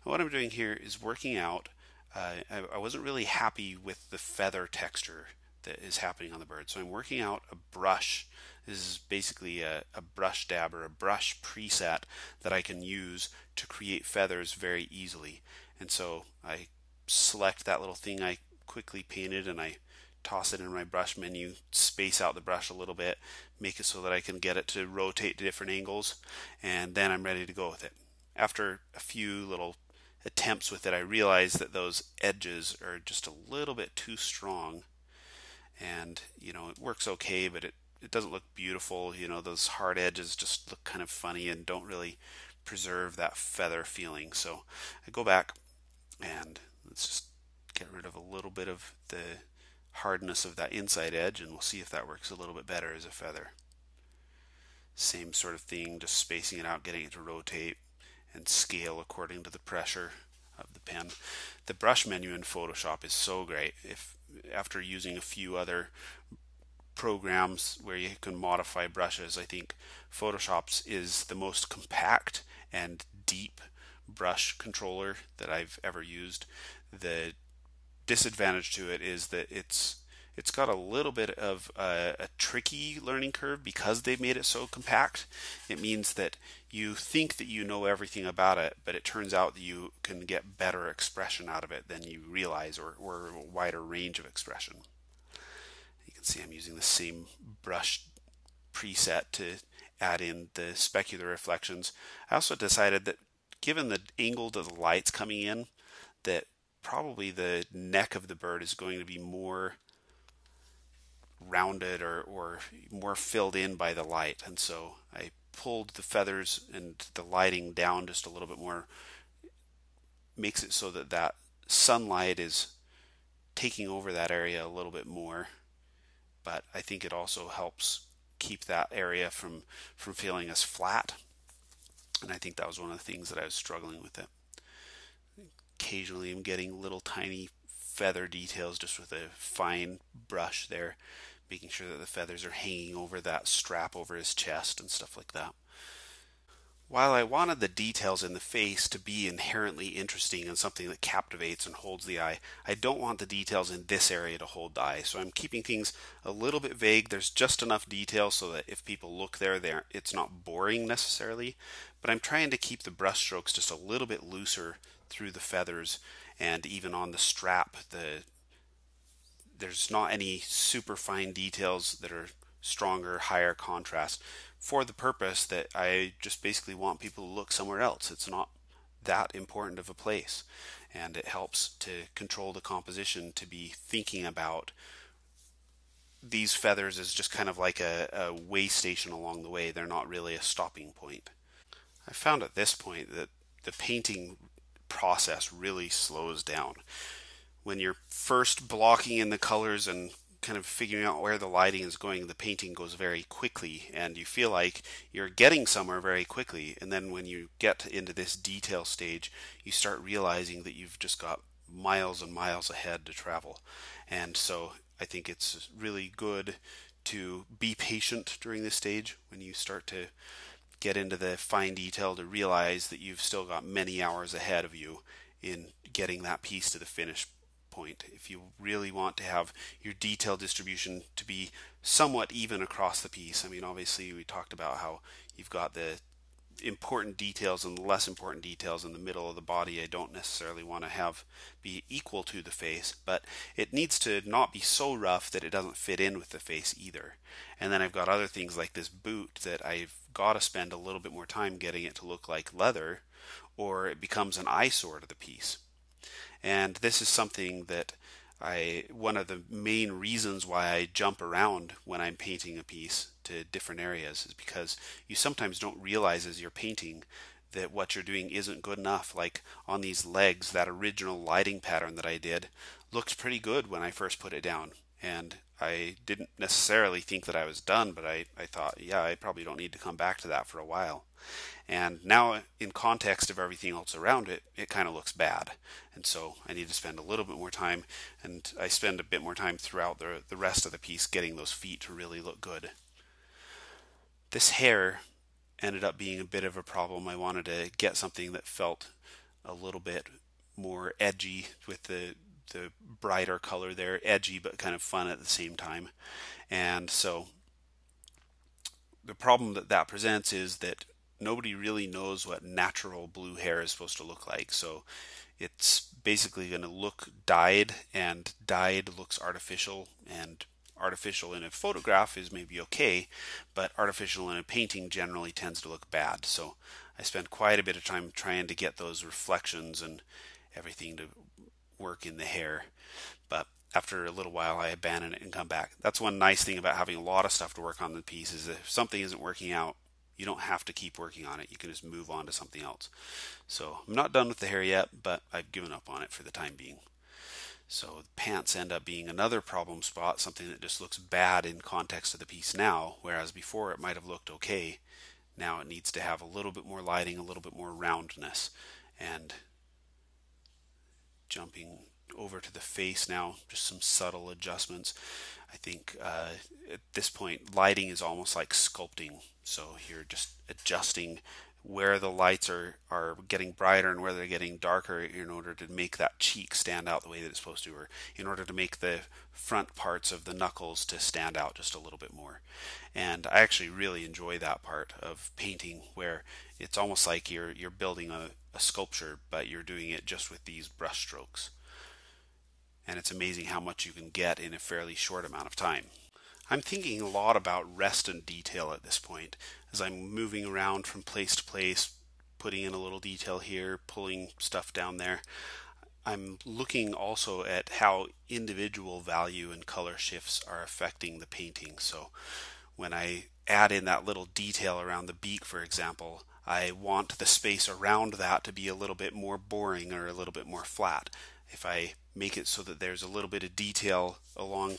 And what I'm doing here is working out. I wasn't really happy with the feather texture that is happening on the bird, so I'm working out a brush. This is basically a brush dab or a brush preset that I can use to create feathers very easily. And so I select that little thing I quickly painted and I toss it in my brush menu, space out the brush a little bit, make it so that I can get it to rotate to different angles, and then I'm ready to go with it. After a few little attempts with it, I realized that those edges are just a little bit too strong, and it works okay, but it doesn't look beautiful. Those hard edges just look kind of funny and don't really preserve that feather feeling. So I go back and let's just get rid of a little bit of the hardness of that inside edge, and we'll see if that works a little bit better as a feather. Same sort of thing, just spacing it out, getting it to rotate and scale according to the pressure of the pen. The brush menu in Photoshop is so great. If after using a few other programs where you can modify brushes, I think Photoshop's is the most compact and deep brush controller that I've ever used. The disadvantage to it is that it's got a little bit of a tricky learning curve because they've made it so compact. It means that you think that you know everything about it, but it turns out that you can get better expression out of it than you realize, or a wider range of expression. You can see I'm using the same brush preset to add in the specular reflections. I also decided that given the angle of the light's coming in, that probably the neck of the bird is going to be more rounded or more filled in by the light, and so I pulled the feathers and the lighting down just a little bit more. Makes it so that that sunlight is taking over that area a little bit more, but I think it also helps keep that area from feeling as flat, and I think that was one of the things that I was struggling with it. Occasionally I'm getting little tiny feather details just with a fine brush there, making sure that the feathers are hanging over that strap over his chest and stuff like that. While I wanted the details in the face to be inherently interesting and something that captivates and holds the eye, I don't want the details in this area to hold the eye. So I'm keeping things a little bit vague. There's just enough detail so that if people look there, it's not boring necessarily. But I'm trying to keep the brush strokes just a little bit looser through the feathers and even on the strap. There's not any super fine details that are stronger, higher contrast for the purpose that I just basically want people to look somewhere else. It's not that important of a place, and it helps to control the composition to be thinking about these feathers as just kind of like a way station along the way. They're not really a stopping point. I found at this point that the painting process really slows down. When you're first blocking in the colors and kind of figuring out where the lighting is going, the painting goes very quickly and you feel like you're getting somewhere very quickly. And then when you get into this detail stage, you start realizing that you've just got miles and miles ahead to travel. And so I think it's really good to be patient during this stage when you start to get into the fine detail, to realize that you've still got many hours ahead of you in getting that piece to the finish point. If you really want to have your detail distribution to be somewhat even across the piece, I mean, obviously we talked about how you've got the important details and the less important details in the middle of the body. I don't necessarily want to have be equal to the face, but it needs to not be so rough that it doesn't fit in with the face either. And then I've got other things like this boot that I've got to spend a little bit more time getting it to look like leather, or it becomes an eyesore to the piece. And this is something that one of the main reasons why I jump around when I'm painting a piece to different areas is because you sometimes don't realize as you're painting that what you're doing isn't good enough. Like on these legs, that original lighting pattern that I did looked pretty good when I first put it down. And I didn't necessarily think that I was done, but I thought, yeah, I probably don't need to come back to that for a while. And now, in context of everything else around it, it kind of looks bad. And so I need to spend a little bit more time, and I spend a bit more time throughout the rest of the piece getting those feet to really look good. This hair ended up being a bit of a problem. I wanted to get something that felt a little bit more edgy with the brighter color there, edgy but kind of fun at the same time. And so the problem that presents is that nobody really knows what natural blue hair is supposed to look like. So it's basically going to look dyed, and dyed looks artificial, and artificial in a photograph is maybe okay, but artificial in a painting generally tends to look bad. So I spent quite a bit of time trying to get those reflections and everything to work in the hair. But after a little while, I abandon it and come back. That's one nice thing about having a lot of stuff to work on the piece, is that if something isn't working out, you don't have to keep working on it. You can just move on to something else. So I'm not done with the hair yet, but I've given up on it for the time being. So the pants end up being another problem spot, something that just looks bad in context of the piece now, whereas before it might have looked okay. Now it needs to have a little bit more lighting, a little bit more roundness. And jumping over to the face now, just some subtle adjustments. I think at this point, lighting is almost like sculpting. So you're just adjusting where the lights are getting brighter and where they're getting darker in order to make that cheek stand out the way that it's supposed to, or in order to make the front parts of the knuckles to stand out just a little bit more. And I actually really enjoy that part of painting, where it's almost like you're building a sculpture, but you're doing it just with these brush strokes. And it's amazing how much you can get in a fairly short amount of time. I'm thinking a lot about rest and detail at this point, as I'm moving around from place to place, putting in a little detail here, pulling stuff down there. I'm looking also at how individual value and color shifts are affecting the painting. So when I add in that little detail around the beak, for example, I want the space around that to be a little bit more boring or a little bit more flat. If I make it so that there's a little bit of detail along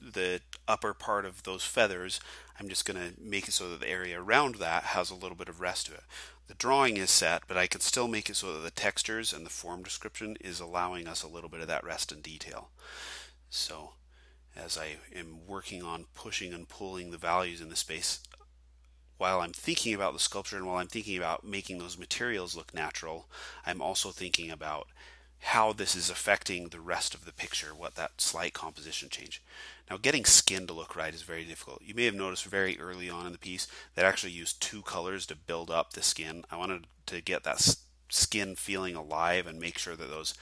the upper part of those feathers, I'm just going to make it so that the area around that has a little bit of rest to it. The drawing is set, but I can still make it so that the textures and the form description is allowing us a little bit of that rest and detail. So as I am working on pushing and pulling the values in the space, while I'm thinking about the sculpture and while I'm thinking about making those materials look natural, I'm also thinking about how this is affecting the rest of the picture, what that slight composition change. Now, getting skin to look right is very difficult. You may have noticed very early on in the piece that I actually used two colors to build up the skin. I wanted to get that skin feeling alive and make sure that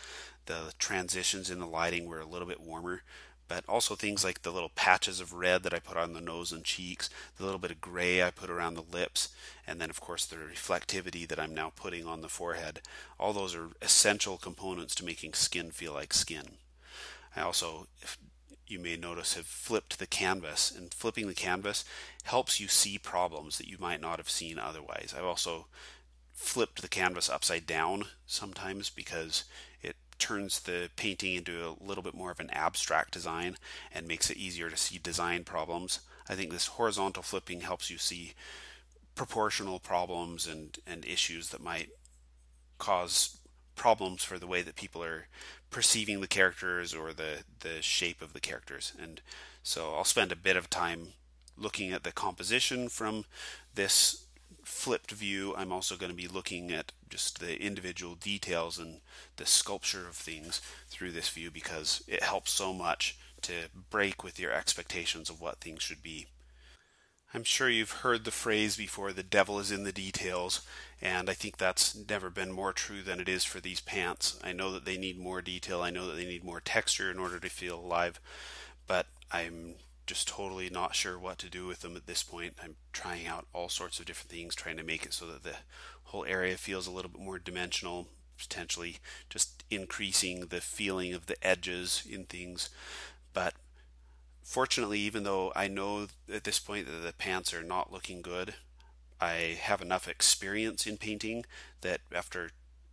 the transitions in the lighting were a little bit warmer. But also things like the little patches of red that I put on the nose and cheeks, the little bit of gray I put around the lips, and then of course the reflectivity that I'm now putting on the forehead. All those are essential components to making skin feel like skin. I also, if you may notice, have flipped the canvas, and flipping the canvas helps you see problems that you might not have seen otherwise. I've also flipped the canvas upside down sometimes because it turns the painting into a little bit more of an abstract design and makes it easier to see design problems. I think this horizontal flipping helps you see proportional problems and issues that might cause problems for the way that people are perceiving the characters or the shape of the characters. And so I'll spend a bit of time looking at the composition from this flipped view. I'm also going to be looking at just the individual details and the sculpture of things through this view because it helps so much to break with your expectations of what things should be. I'm sure you've heard the phrase before, the devil is in the details, and I think that's never been more true than it is for these pants. I know that they need more detail, I know that they need more texture in order to feel alive, but I'm just totally not sure what to do with them at this point. I'm trying out all sorts of different things, trying to make it so that the whole area feels a little bit more dimensional, potentially just increasing the feeling of the edges in things. But fortunately, even though I know at this point that the pants are not looking good, I have enough experience in painting that after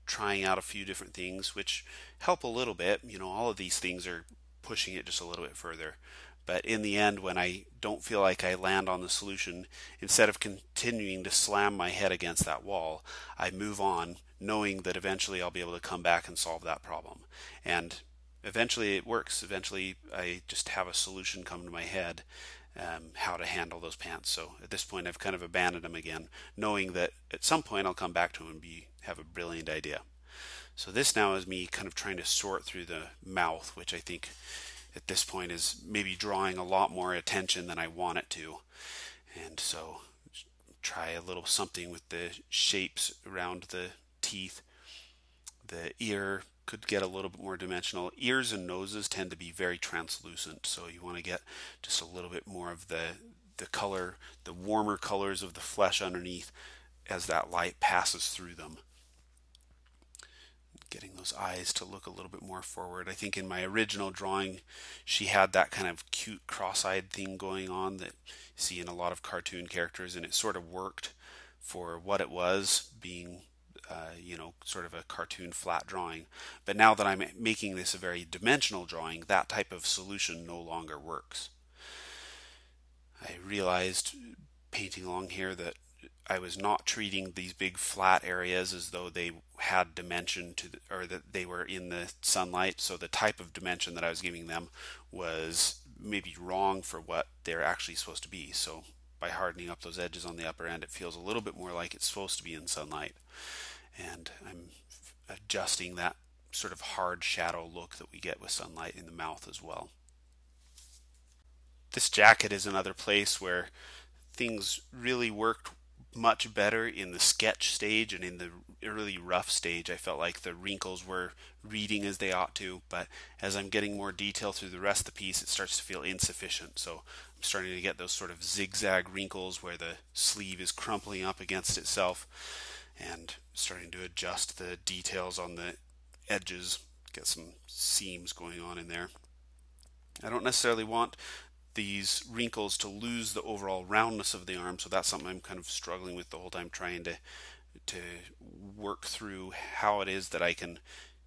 trying out a few different things, which help a little bit, all of these things are pushing it just a little bit further. But in the end, when I don't feel like I land on the solution, instead of continuing to slam my head against that wall, I move on, knowing that eventually I'll be able to come back and solve that problem. And eventually it works. Eventually I just have a solution come to my head, how to handle those pants. So at this point I've kind of abandoned them again, knowing that at some point I'll come back to them and have a brilliant idea. So this now is me kind of trying to sort through the mouth, which I think at this point is maybe drawing a lot more attention than I want it to. And so try a little something with the shapes around the teeth. The ear could get a little bit more dimensional. Ears and noses tend to be very translucent, so you want to get just a little bit more of the color, the warmer colors of the flesh underneath as that light passes through them. Getting those eyes to look a little bit more forward. I think in my original drawing she had that kind of cute cross-eyed thing going on that you see in a lot of cartoon characters, and it sort of worked for what it was, being sort of a cartoon flat drawing. But now that I'm making this a very dimensional drawing, that type of solution no longer works. I realized painting along here that I was not treating these big flat areas as though they had dimension or that they were in the sunlight. So the type of dimension that I was giving them was maybe wrong for what they're actually supposed to be. So by hardening up those edges on the upper end, it feels a little bit more like it's supposed to be in sunlight. And I'm adjusting that sort of hard shadow look that we get with sunlight in the mouth as well. This jacket is another place where things really worked much better in the sketch stage, and in the early rough stage I felt like the wrinkles were reading as they ought to, but as I'm getting more detail through the rest of the piece it starts to feel insufficient. So I'm starting to get those sort of zigzag wrinkles where the sleeve is crumpling up against itself, and starting to adjust the details on the edges, get some seams going on in there. I don't necessarily want these wrinkles to lose the overall roundness of the arm, so that's something I'm kind of struggling with the whole time, trying to work through how it is that I can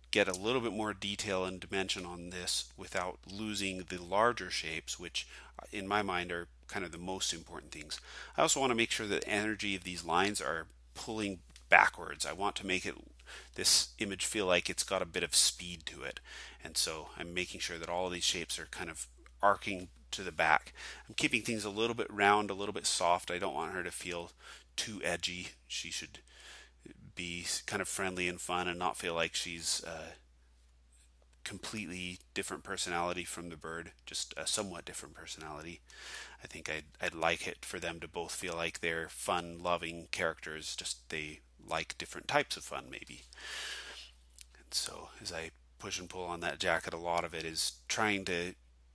get a little bit more detail and dimension on this without losing the larger shapes, which in my mind are kind of the most important things. I also want to make sure that the energy of these lines are pulling backwards. I want to make this image feel like it's got a bit of speed to it, and so I'm making sure that all of these shapes are kind of arcing to the back. I'm keeping things a little bit round, a little bit soft. I don't want her to feel too edgy. She should be kind of friendly and fun and not feel like she's a completely different personality from the bird, just a somewhat different personality. I think I'd like it for them to both feel like they're fun, loving characters, just they like different types of fun maybe. And so as I push and pull on that jacket, a lot of it is trying to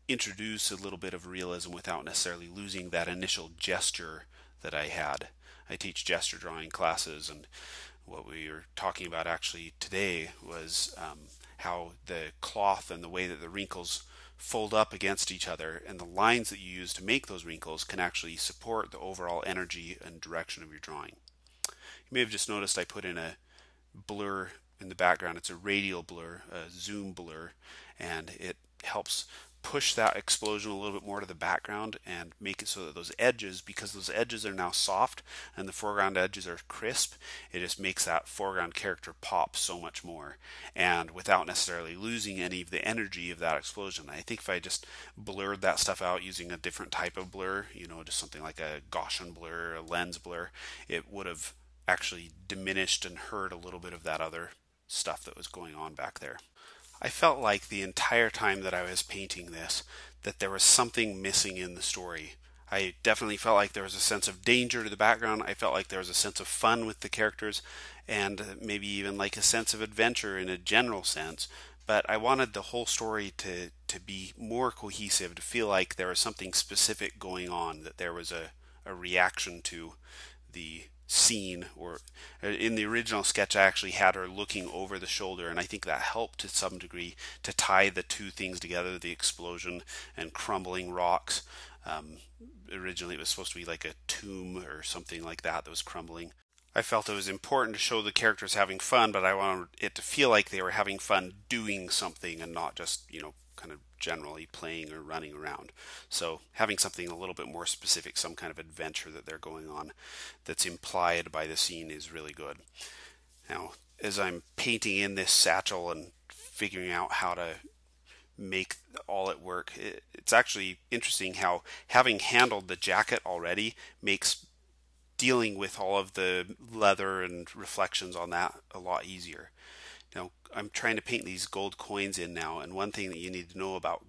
introduce a little bit of realism without necessarily losing that initial gesture that I had. I teach gesture drawing classes, and what we were talking about actually today was how the cloth and the way that the wrinkles fold up against each other and the lines that you use to make those wrinkles can actually support the overall energy and direction of your drawing. You may have just noticed I put in a blur in the background. It's a radial blur, a zoom blur, and it helps push that explosion a little bit more to the background and make it so that those edges, because those edges are now soft and the foreground edges are crisp, it just makes that foreground character pop so much more, and without necessarily losing any of the energy of that explosion. I think if I just blurred that stuff out using a different type of blur, just something like a Gaussian blur, a lens blur, it would have actually diminished and hurt a little bit of that other stuff that was going on back there. I felt like the entire time that I was painting this that there was something missing in the story. I definitely felt like there was a sense of danger to the background. I felt like there was a sense of fun with the characters and maybe even like a sense of adventure in a general sense. But I wanted the whole story to be more cohesive, to feel like there was something specific going on, that there was a reaction to the scene. Or in the original sketch I actually had her looking over the shoulder, and I think that helped to some degree to tie the two things together, the explosion and crumbling rocks. Originally it was supposed to be like a tomb or something like that was crumbling. I felt it was important to show the characters having fun, but I wanted it to feel like they were having fun doing something and not just, kind of generally playing or running around. So having something a little bit more specific, some kind of adventure that they're going on that's implied by the scene, is really good. Now, as I'm painting in this satchel and figuring out how to make all it work, it's actually interesting how having handled the jacket already makes dealing with all of the leather and reflections on that a lot easier. Now, I'm trying to paint these gold coins in now, and one thing that you need to know about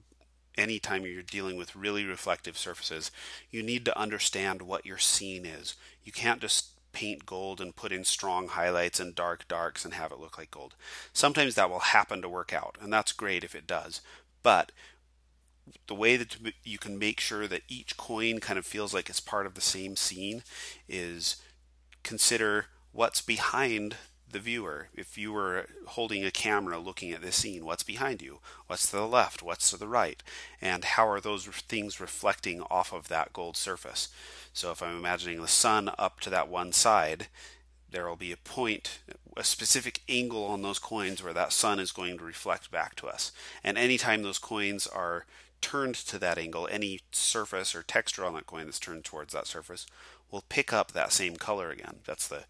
anytime you're dealing with really reflective surfaces, you need to understand what your scene is. You can't just paint gold and put in strong highlights and dark darks and have it look like gold. Sometimes that will happen to work out, and that's great if it does. But the way that you can make sure that each coin kind of feels like it's part of the same scene is consider what's behind the viewer. If you were holding a camera looking at this scene, what's behind you? What's to the left? What's to the right? And how are those things reflecting off of that gold surface? So if I'm imagining the sun up to that one side, there will be a point, a specific angle on those coins where that sun is going to reflect back to us. And anytime those coins are turned to that angle, any surface or texture on that coin that's turned towards that surface will pick up that same color again. That's the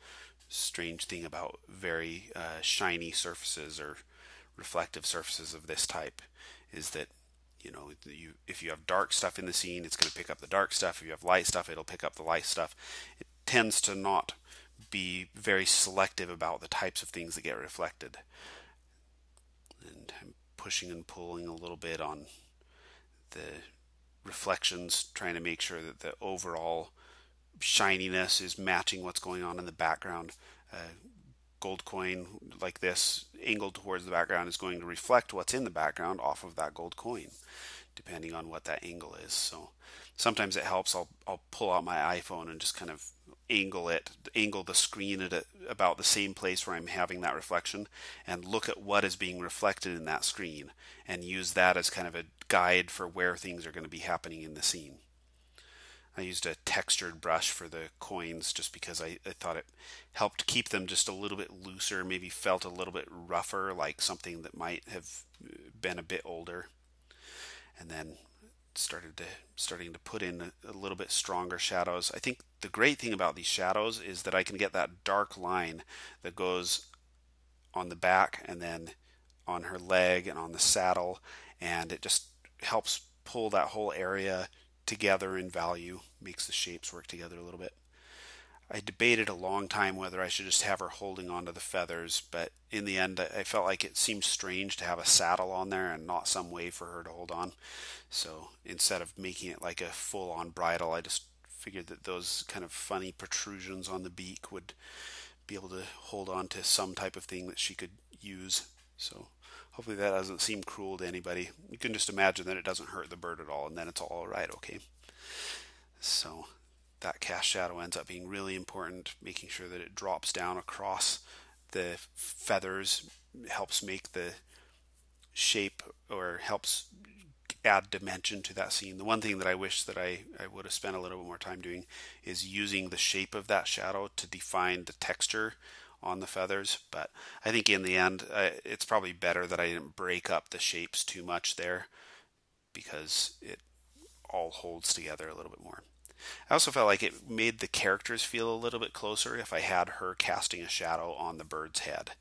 strange thing about very shiny surfaces or reflective surfaces of this type, is that if you have dark stuff in the scene, it's going to pick up the dark stuff. If you have light stuff, it'll pick up the light stuff. It tends to not be very selective about the types of things that get reflected. And I'm pushing and pulling a little bit on the reflections, trying to make sure that the overall shininess is matching what's going on in the background. Gold coin like this angled towards the background is going to reflect what's in the background off of that gold coin, depending on what that angle is. So sometimes it helps. I'll pull out my iPhone and just kind of angle the screen at about the same place where I'm having that reflection, and look at what is being reflected in that screen and use that as kind of a guide for where things are going to be happening in the scene. I used a textured brush for the coins just because I thought it helped keep them just a little bit looser, maybe felt a little bit rougher, like something that might have been a bit older. And then starting to put in a little bit stronger shadows. I think the great thing about these shadows is that I can get that dark line that goes on the back and then on her leg and on the saddle, and it just helps pull that whole area together in value, makes the shapes work together a little bit. I debated a long time whether I should just have her holding onto the feathers, but in the end I felt like it seemed strange to have a saddle on there and not some way for her to hold on. So instead of making it like a full-on bridle, I just figured that those kind of funny protrusions on the beak would be able to hold on to some type of thing that she could use. So hopefully that doesn't seem cruel to anybody. You can just imagine that it doesn't hurt the bird at all, and then it's all right, okay? So that cast shadow ends up being really important, making sure that it drops down across the feathers, helps make the shape, or helps add dimension to that scene. The one thing that I wish that I would have spent a little bit more time doing is using the shape of that shadow to define the texture on the feathers, but I think in the end it's probably better that I didn't break up the shapes too much there, because it all holds together a little bit more. I also felt like it made the characters feel a little bit closer if I had her casting a shadow on the bird's head.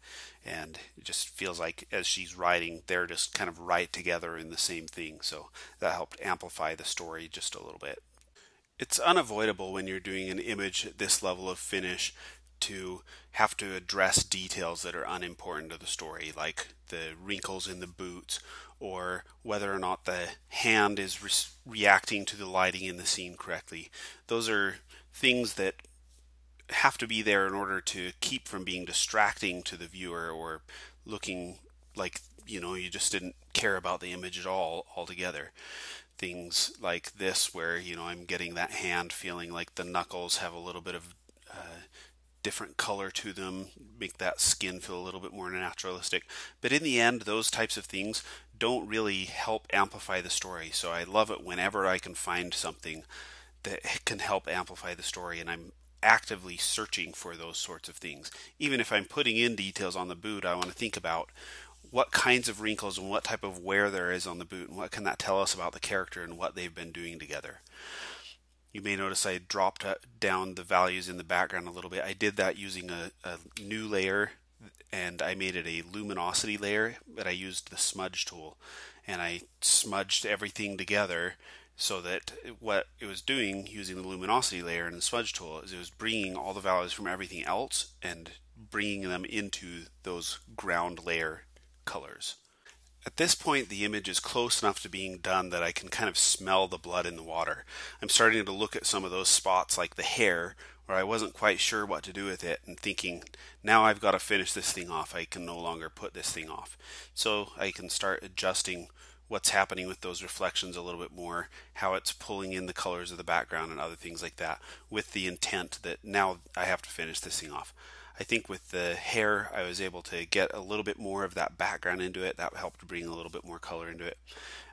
And it just feels like as she's riding, they're just kind of right together in the same thing. So that helped amplify the story just a little bit. It's unavoidable when you're doing an image at this level of finish to have to address details that are unimportant to the story, like the wrinkles in the boots, or whether or not the hand is reacting to the lighting in the scene correctly. Those are things that have to be there in order to keep from being distracting to the viewer or looking like, you just didn't care about the image at all altogether. Things like this where, I'm getting that hand feeling like the knuckles have a little bit of different color to them, make that skin feel a little bit more naturalistic. But in the end, those types of things don't really help amplify the story. So I love it whenever I can find something that can help amplify the story, and I'm actively searching for those sorts of things. Even if I'm putting in details on the boot, I want to think about what kinds of wrinkles and what type of wear there is on the boot, and what can that tell us about the character and what they've been doing together. You may notice I dropped down the values in the background a little bit. I did that using a new layer, and I made it a luminosity layer, but I used the smudge tool, and I smudged everything together so that what it was doing using the luminosity layer and the smudge tool is it was bringing all the values from everything else and bringing them into those ground layer colors. At this point, the image is close enough to being done that I can kind of smell the blood in the water. I'm starting to look at some of those spots like the hair where I wasn't quite sure what to do with it, and thinking, now I've got to finish this thing off. I can no longer put this thing off. So I can start adjusting what's happening with those reflections a little bit more, how it's pulling in the colors of the background and other things like that, with the intent that now I have to finish this thing off. I think with the hair, I was able to get a little bit more of that background into it. That helped bring a little bit more color into it.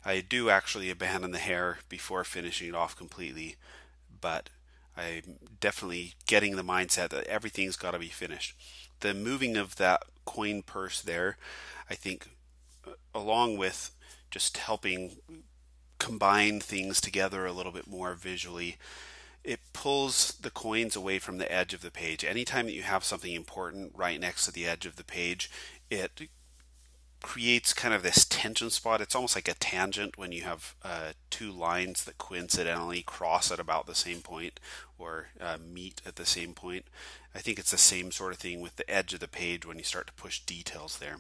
I do actually abandon the hair before finishing it off completely, but I'm definitely getting the mindset that everything's got to be finished. The moving of that coin purse there, I think, along with just helping combine things together a little bit more visually, it pulls the coins away from the edge of the page. Anytime that you have something important right next to the edge of the page, it creates kind of this tension spot. It's almost like a tangent when you have two lines that coincidentally cross at about the same point, or meet at the same point. I think it's the same sort of thing with the edge of the page when you start to push details there.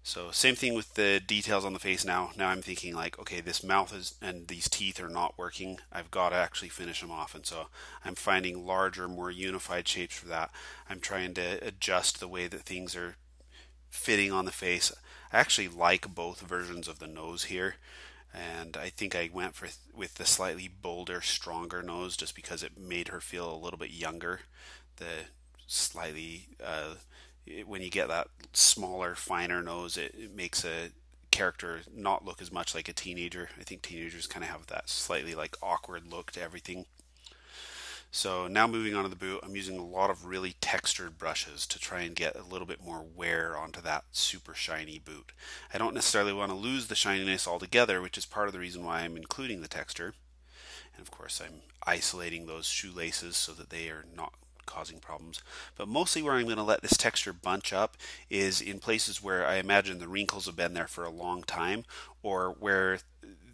So same thing with the details on the face now. Now I'm thinking like, okay, this mouth is and these teeth are not working. I've got to actually finish them off. And so I'm finding larger, more unified shapes for that. I'm trying to adjust the way that things are fitting on the face. I actually like both versions of the nose here. And I think I went with the slightly bolder, stronger nose just because it made her feel a little bit younger. The slightly when you get that smaller, finer nose, it makes a character not look as much like a teenager. I think teenagers kind of have that slightly like awkward look to everything. So now moving on to the boot, I'm using a lot of really textured brushes to try and get a little bit more wear onto that super shiny boot. I don't necessarily want to lose the shininess altogether, which is part of the reason why I'm including the texture. And of course I'm isolating those shoelaces so that they are not causing problems. But mostly where I'm going to let this texture bunch up is in places where I imagine the wrinkles have been there for a long time, or where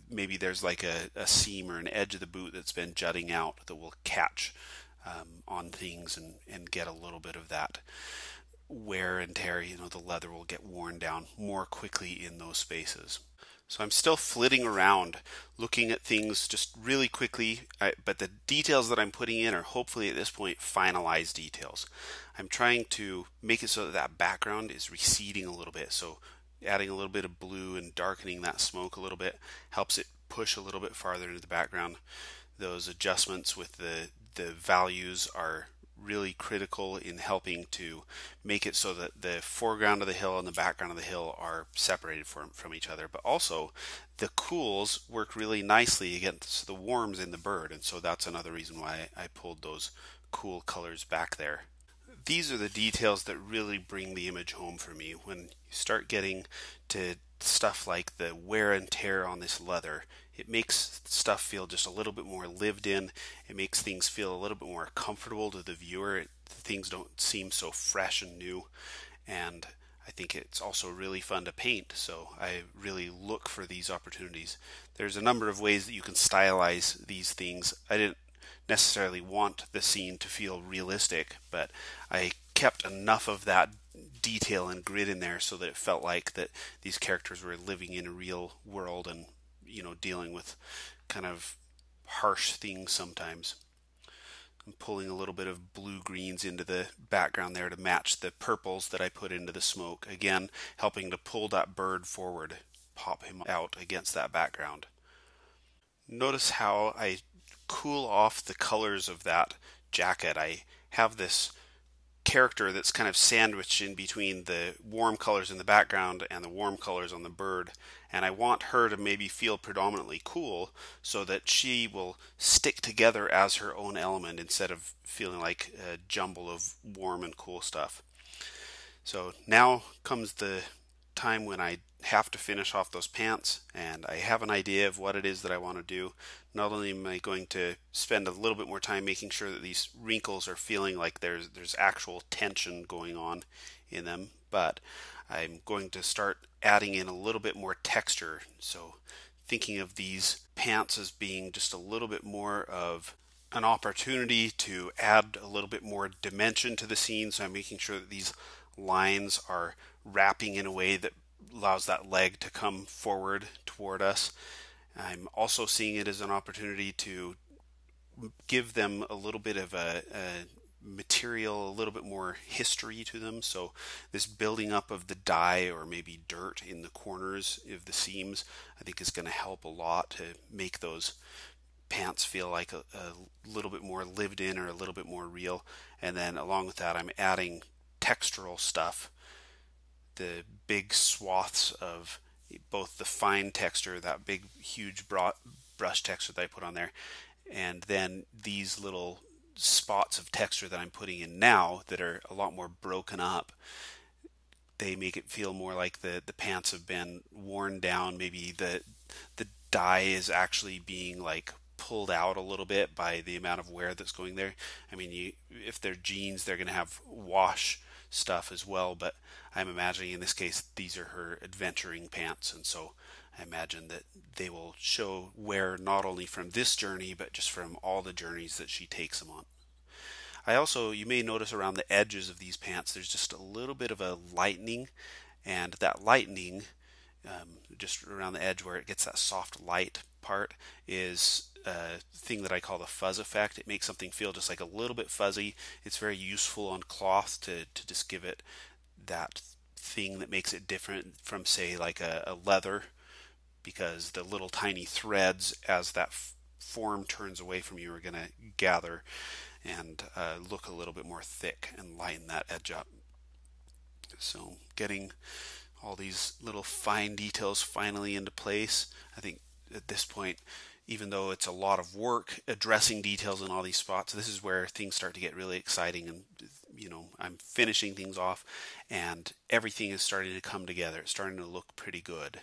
maybe there's like a seam or an edge of the boot that's been jutting out that will catch on things and get a little bit of that wear and tear. The leather will get worn down more quickly in those spaces. So I'm still flitting around looking at things just really quickly, but the details that I'm putting in are hopefully at this point finalized details. I'm trying to make it so that that background is receding a little bit. So adding a little bit of blue and darkening that smoke a little bit helps it push a little bit farther into the background. Those adjustments with the values are really critical in helping to make it so that the foreground of the hill and the background of the hill are separated from each other. But also the cools work really nicely against the warms in the bird, and so that's another reason why I pulled those cool colors back there. These are the details that really bring the image home for me. When you start getting to stuff like the wear and tear on this leather, it makes stuff feel just a little bit more lived in. It makes things feel a little bit more comfortable to the viewer. Things don't seem so fresh and new, and I think it's also really fun to paint, so I really look for these opportunities. There's a number of ways that you can stylize these things. I didn't necessarily want the scene to feel realistic, but I kept enough of that detail and grit in there so that it felt like that these characters were living in a real world and dealing with kind of harsh things sometimes. I'm pulling a little bit of blue greens into the background there to match the purples that I put into the smoke, again helping to pull that bird forward, pop him out against that background. Notice how I cool off the colors of that jacket. I have this character that's kind of sandwiched in between the warm colors in the background and the warm colors on the bird, and I want her to maybe feel predominantly cool so that she will stick together as her own element instead of feeling like a jumble of warm and cool stuff. So now comes the time when I have to finish off those pants, and I have an idea of what it is that I want to do. Not only am I going to spend a little bit more time making sure that these wrinkles are feeling like there's actual tension going on in them, but I'm going to start adding in a little bit more texture. So thinking of these pants as being just a little bit more of an opportunity to add a little bit more dimension to the scene. So I'm making sure that these lines are wrapping in a way that allows that leg to come forward toward us. I'm also seeing it as an opportunity to give them a little bit of a material, a little bit more history to them. So this building up of the dye or maybe dirt in the corners of the seams, I think is going to help a lot to make those pants feel like a little bit more lived in or a little bit more real. And then along with that, I'm adding textural stuff, the big swaths of both the fine texture, that big huge brush texture that I put on there, and then these little spots of texture that I'm putting in now that are a lot more broken up. They make it feel more like the pants have been worn down. Maybe the dye is actually being like pulled out a little bit by the amount of wear that's going there. I mean, if they're jeans, they're going to have wash stuff as well, but I'm imagining in this case these are her adventuring pants, and so I imagine that they will show wear not only from this journey but just from all the journeys that she takes them on. I also, you may notice around the edges of these pants there's just a little bit of a lightening, and that lightening just around the edge where it gets that soft light part is a thing that I call the fuzz effect. It makes something feel just like a little bit fuzzy. It's very useful on cloth to just give it that thing that makes it different from, say, like a leather, because the little tiny threads as that form turns away from you are going to gather and look a little bit more thick and lighten that edge up. So getting all these little fine details finally into place. I think at this point, even though it's a lot of work addressing details in all these spots, this is where things start to get really exciting, and I'm finishing things off and everything is starting to come together. It's starting to look pretty good.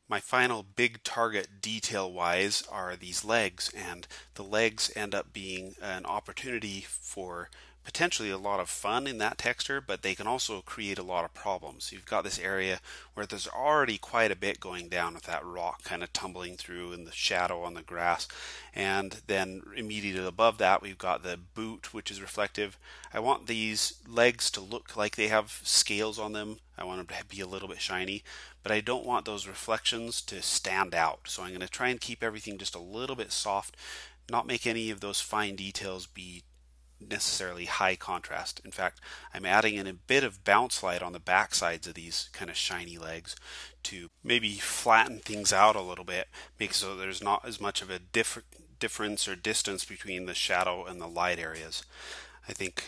My final big target detail-wise are these legs, and the legs end up being an opportunity for potentially a lot of fun in that texture, but they can also create a lot of problems. You've got this area where there's already quite a bit going down with that rock kind of tumbling through and the shadow on the grass. And then immediately above that, we've got the boot, which is reflective. I want these legs to look like they have scales on them. I want them to be a little bit shiny, but I don't want those reflections to stand out. So I'm going to try and keep everything just a little bit soft, not make any of those fine details be necessarily high contrast. In fact, I'm adding in a bit of bounce light on the back sides of these kind of shiny legs to maybe flatten things out a little bit, make so there's not as much of a difference or distance between the shadow and the light areas. I think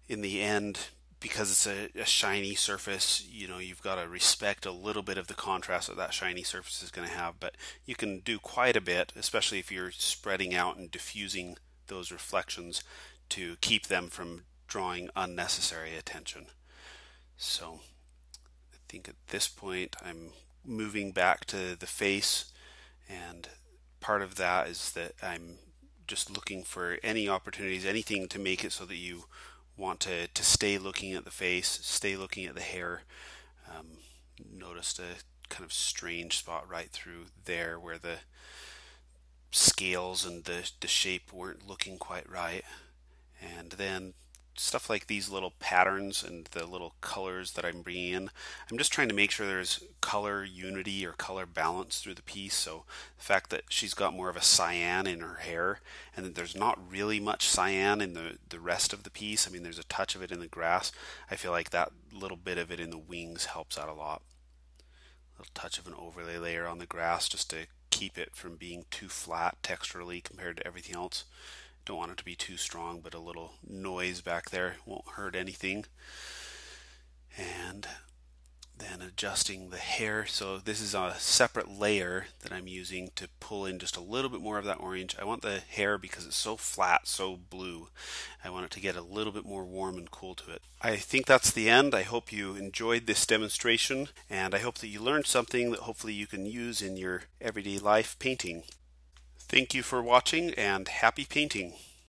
in the end, because it's a shiny surface, you've got to respect a little bit of the contrast that that shiny surface is going to have, but you can do quite a bit, especially if you're spreading out and diffusing those reflections to keep them from drawing unnecessary attention. So I think at this point I'm moving back to the face, and part of that is that I'm just looking for any opportunities, anything to make it so that you want to stay looking at the face, stay looking at the hair. Noticed a kind of strange spot right through there where the scales and the shape weren't looking quite right. And then stuff like these little patterns and the little colors that I'm bringing in, I'm just trying to make sure there's color unity or color balance through the piece. So the fact that she's got more of a cyan in her hair and that there's not really much cyan in the rest of the piece. I mean, there's a touch of it in the grass. I feel like that little bit of it in the wings helps out a lot. A little touch of an overlay layer on the grass just to keep it from being too flat texturally compared to everything else. Don't want it to be too strong, but a little noise back there won't hurt anything. And then adjusting the hair. So this is a separate layer that I'm using to pull in just a little bit more of that orange. I want the hair, because it's so flat, so blue, I want it to get a little bit more warm and cool to it. I think that's the end. I hope you enjoyed this demonstration, and I hope that you learned something that hopefully you can use in your everyday life painting. Thank you for watching, and happy painting!